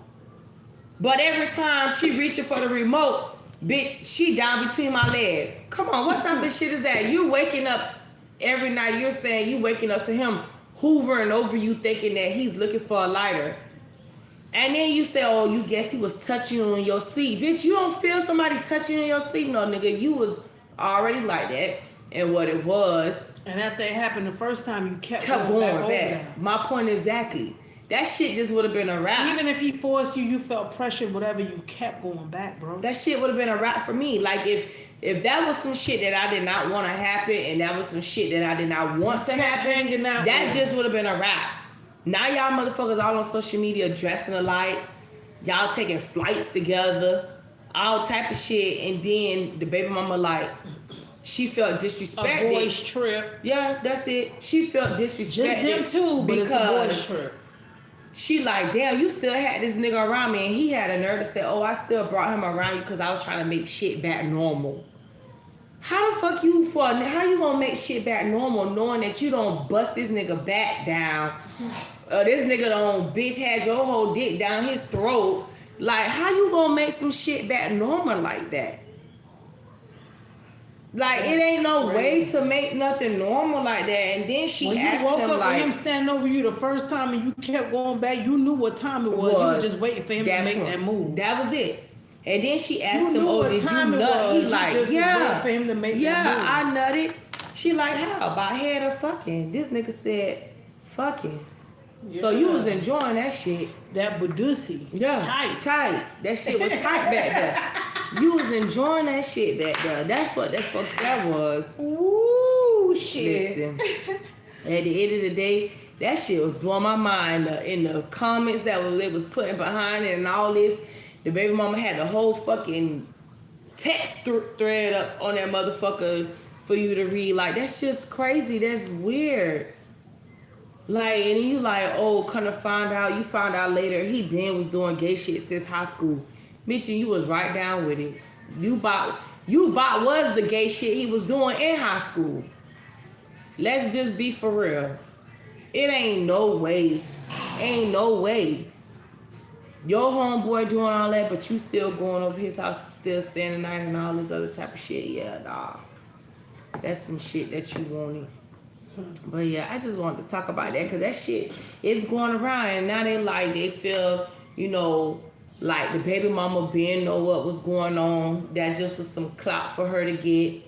But every time she reaching for the remote, bitch, she down between my legs. Come on, what type of shit is that? You waking up every night, you're saying you waking up to him hoovering over you thinking that he's looking for a lighter. And then you say, oh, you guess he was touching you in your sleep. Bitch, you don't feel somebody touching you in your sleep, no nigga. You was already like that. And what it was, And after it happened the first time, you kept going going back over back. there. My point exactly. That shit just would have been a wrap. Even if he forced you, you felt pressure, whatever, you kept going back, bro. That shit would have been a wrap for me. Like if that was some shit that I did not want to happen, and that was some shit that I did not want to Kept happen, hanging out that with just would have been a wrap. Now y'all motherfuckers all on social media dressing alike. Y'all taking flights together, all type of shit, and then the baby mama like, she felt disrespected. A boys trip. Yeah, that's it. She felt disrespected. Just them two, but it's a boys trip. She like, damn, you still had this nigga around me, and he had a nerve to say, oh, I still brought him around you because I was trying to make shit back normal. How the fuck how you gonna make shit back normal knowing that you don't bust this nigga back down? This nigga bitch had your whole dick down his throat. Like, how you gonna make some shit back normal like that? Like, it ain't no way to make nothing normal like that. And then she when asked you woke him up like, with him standing over you the first time and you kept going back, you knew what time it was. You were just waiting for him to make that move. That was it. And then she asked You him, knew oh, what did you time it nut? was. He's You like, just was yeah. waiting for him to make that move. I nutted. She like, how? By head or fucking? This nigga said, fucking. So you was enjoying that shit. That Badusi. Yeah. Tight. That shit was tight back there. You was enjoying that shit back there. That's what that was. Ooh, shit. Listen, at the end of the day, that shit was blowing my mind. In the comments that they was putting behind it and all this, the baby mama had the whole fucking text thread up on that motherfucker for you to read. Like, that's just crazy. That's weird. Like, and you like, oh, kind of you found out later he was doing gay shit since high school. Bitch, and you was right down with it. You bought was the gay shit he was doing in high school. Let's just be for real. It ain't no way. Your homeboy doing all that, but you still going over his house, still staying the night and all this other type of shit. Yeah, nah. That's some shit that you wanted. But yeah, I just wanted to talk about that because that shit is going around, and now they feel, like the baby mama didn't know what was going on. That just was some clout for her to get.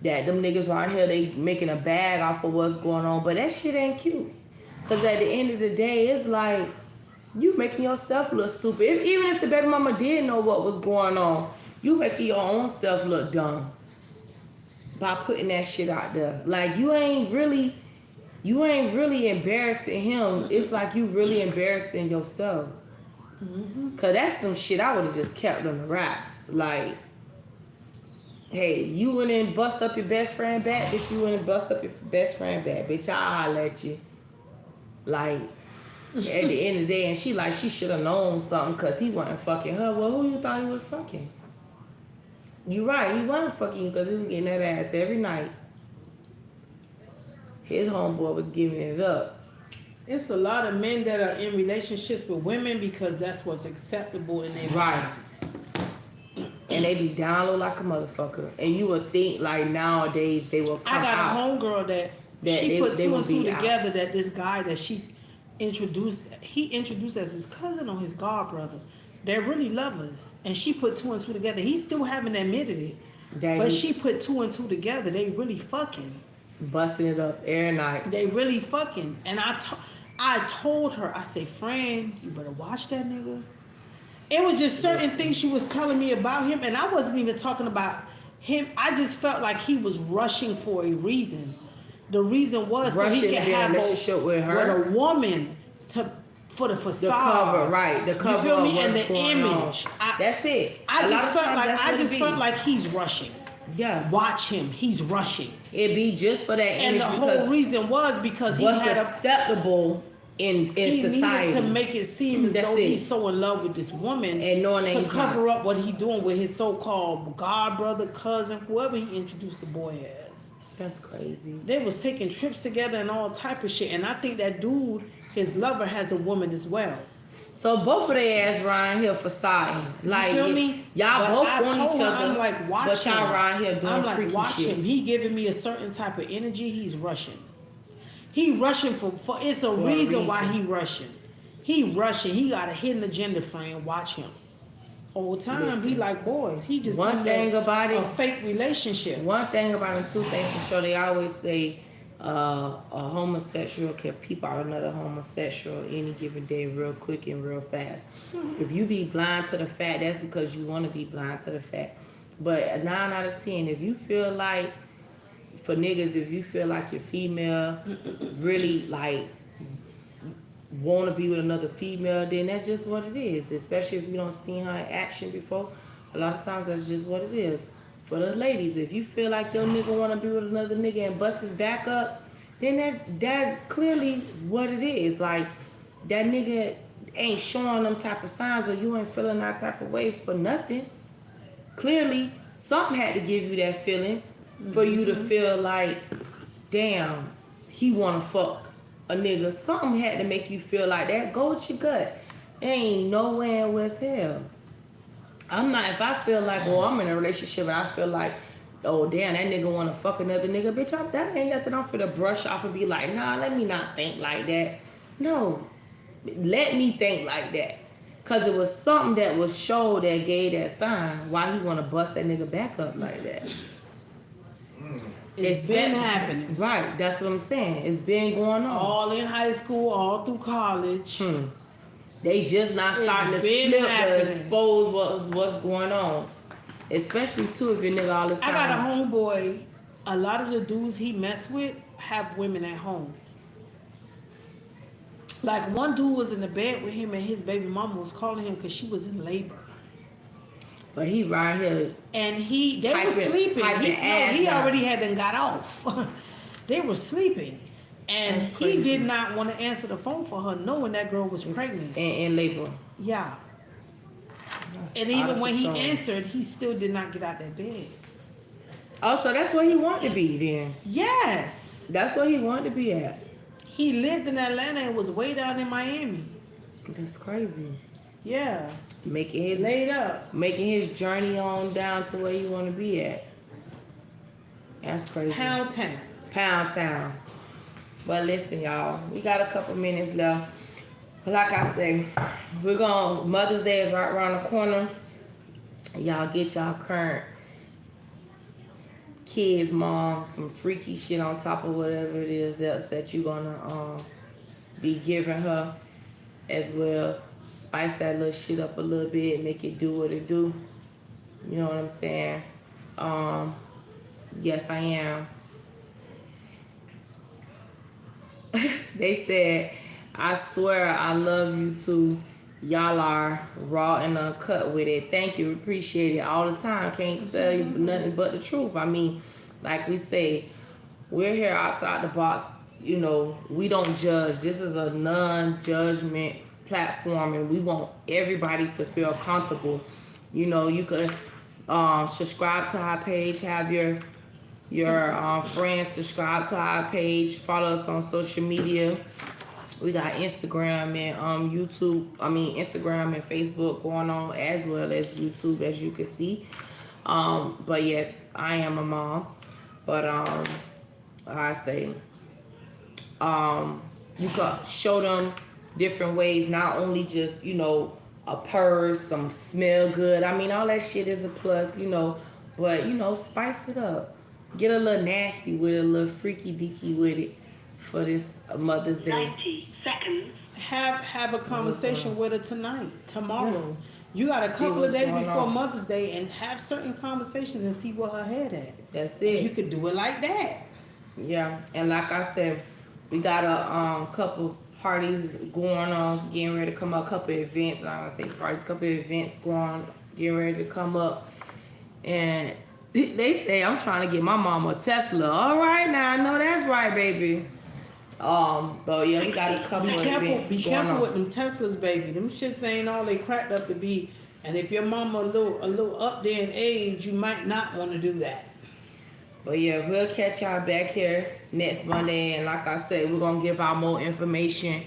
That them niggas right here, they making a bag off of what's going on. But that shit ain't cute. Because at the end of the day, it's like, you making yourself look stupid. Even if the baby mama did know what was going on, you making your own self look dumb by putting that shit out there. Like, you ain't really embarrassing him. It's like you really embarrassing yourself. Cause that's some shit I would have just kept on the wraps. Like, hey, you went and bust up your best friend back, bitch. You went and bust up your best friend back, bitch. I'll holler at you. Like, at the end of the day, and she should have known something cause he wasn't fucking her. Well, who you thought he was fucking? You right, he wasn't fucking you because he was getting that ass every night. His homeboy was giving it up. It's a lot of men that are in relationships with women because that's what's acceptable in their minds. And they be down low like a motherfucker. And you would think like nowadays they will come out. I got a homegirl that she put two and two together that this guy that he introduced as his cousin or his godbrother. They're really lovers. And she put two and two together. He still haven't admitted it. But she put two and two together. They really fucking. Busting it up every night. They really fucking. And I told her, I say, friend, you better watch that nigga. It was just certain things she was telling me about him, and I wasn't even talking about him. I just felt like he was rushing for a reason. The reason was so he could have a relationship with a woman for the facade. The cover, right? The cover, you feel me? Of and the image. That's it. I just felt like he's rushing. Yeah. Watch him. He's rushing. It be just for that image. And the whole reason was because he what's had acceptable in society. He needed to make it seem as though he's so in love with this woman and knowing to cover up what he's doing with his so-called godbrother, cousin, whoever he introduced the boy as. That's crazy. They was taking trips together and all type of shit. And I think that dude, his lover, has a woman as well. So both of their ass around here for siding. Like, you feel me? Y'all both want each other. I'm like, watch but y'all around here doing freaky like, watch shit. him. He giving me a certain type of energy. He's rushing. He rushing for it's a reason why he rushing. He rushing. He got a hidden agenda, friend. Watch him. All the time, listen, he like boys. He just one thing about it, a fake relationship. One thing about them, two things for sure. They always say a homosexual can peep out another homosexual any given day real quick and real fast. If you be blind to the fact, that's because you want to be blind to the fact. But 9 out of 10, if you feel like, for niggas, if you feel like your female really like want to be with another female, then that's just what it is. Especially if you don't see her in action before. A lot of times that's just what it is. For the ladies, if you feel like your nigga want to be with another nigga and bust his back up, then that clearly what it is. Like, that nigga ain't showing them type of signs, or you ain't feeling that type of way for nothing. Clearly, something had to give you that feeling for you to feel like, damn, he wanna fuck a nigga. Something had to make you feel like that. Go with your gut. Ain't nowhere in West Hell. I'm not, if I feel like, well, I'm in a relationship and I feel like, oh damn, that nigga wanna fuck another nigga, bitch, that ain't nothing I'm finna brush off and be like, nah, let me not think like that. No, let me think like that. Cause it was something that was showed that gave that sign why he wanna bust that nigga back up like that. It's been happening. Right, that's what I'm saying. It's been going on. All in high school, all through college. They just not starting to been slip happening. to expose what's going on. Especially too if your nigga all the time. I got a homeboy. A lot of the dudes he mess with have women at home. Like one dude was in the bed with him and his baby mama was calling him because she was in labor. But he right here. And they were sleeping. He already had been got off. They were sleeping. And he did not want to answer the phone for her knowing that girl was pregnant. And in labor. Yeah. That's And even when he answered, he still did not get out that bed. Oh, so that's where he wanted to be then. Yes. That's where he wanted to be at. He lived in Atlanta and was way down in Miami. That's crazy. Yeah. Making his journey on down to where he want to be at. That's crazy. Pound Town. But listen, y'all, we got a couple minutes left. Like I say, Mother's Day is right around the corner. Y'all get y'all current kids, mom, some freaky shit on top of whatever it is else that you gonna be giving her as well. Spice that little shit up a little bit, make it do what it do. You know what I'm saying? Yes, I am. They said, I swear I love you too. Y'all are raw and uncut with it. Thank you. Appreciate it all the time. Can't tell you nothing but the truth. I mean, like we say, we're here outside the box. You know, we don't judge. This is a non-judgment platform, and we want everybody to feel comfortable. You know, you could subscribe to our page, have your friends subscribe to our page, follow us on social media. We got Instagram and Instagram and Facebook going on, as well as YouTube, as you can see. But yes, I am a mom. But I say, you could show them different ways, not only just, you know, a purse, some smell good. I mean, all that shit is a plus, you know, but, you know, spice it up. Get a little nasty with it, a little freaky deaky with it for this Mother's Day. 90 seconds. Have a conversation with her tomorrow. You got a See couple of what's days going before on. Mother's Day and have certain conversations and see where her head at. That's it. You could do it like that. Yeah, and like I said, we got a couple parties going on, getting ready to come up, couple events. I'm gonna say parties, couple events getting ready to come up, and they say I'm trying to get my mama a Tesla. All right, now I know that's right, baby. But yeah, we got a couple of events Be going careful on. with them Teslas, baby. Them shits ain't all they cracked up to be. And if your mama a little up there in age, you might not want to do that. But yeah, we'll catch y'all back here next Monday, and like I said, we're gonna give out more information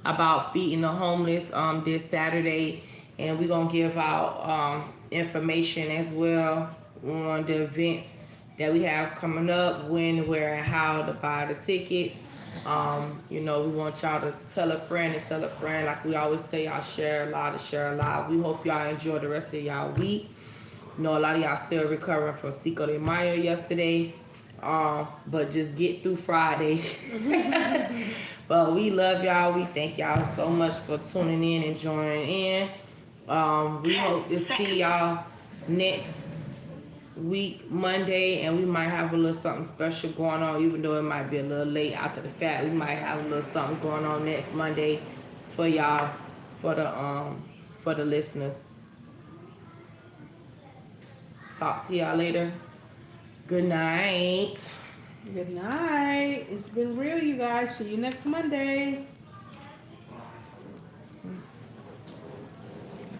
about feeding the homeless this Saturday, and we're gonna give out information as well on the events that we have coming up, when, where, and how to buy the tickets. You know, we want y'all to tell a friend and tell a friend. Like we always say, y'all share a lot to share a lot. We hope y'all enjoy the rest of y'all week. You know, a lot of y'all still recovering from Cinco de Mayo yesterday. But just get through Friday. But we love y'all. We thank y'all so much for tuning in and joining in. We hope to see y'all next week, Monday, and we might have a little something special going on, even though it might be a little late after the fact. We might have a little something going on next Monday for y'all, for the listeners. Talk to y'all later. Good night. Good night. It's been real, you guys. See you next Monday.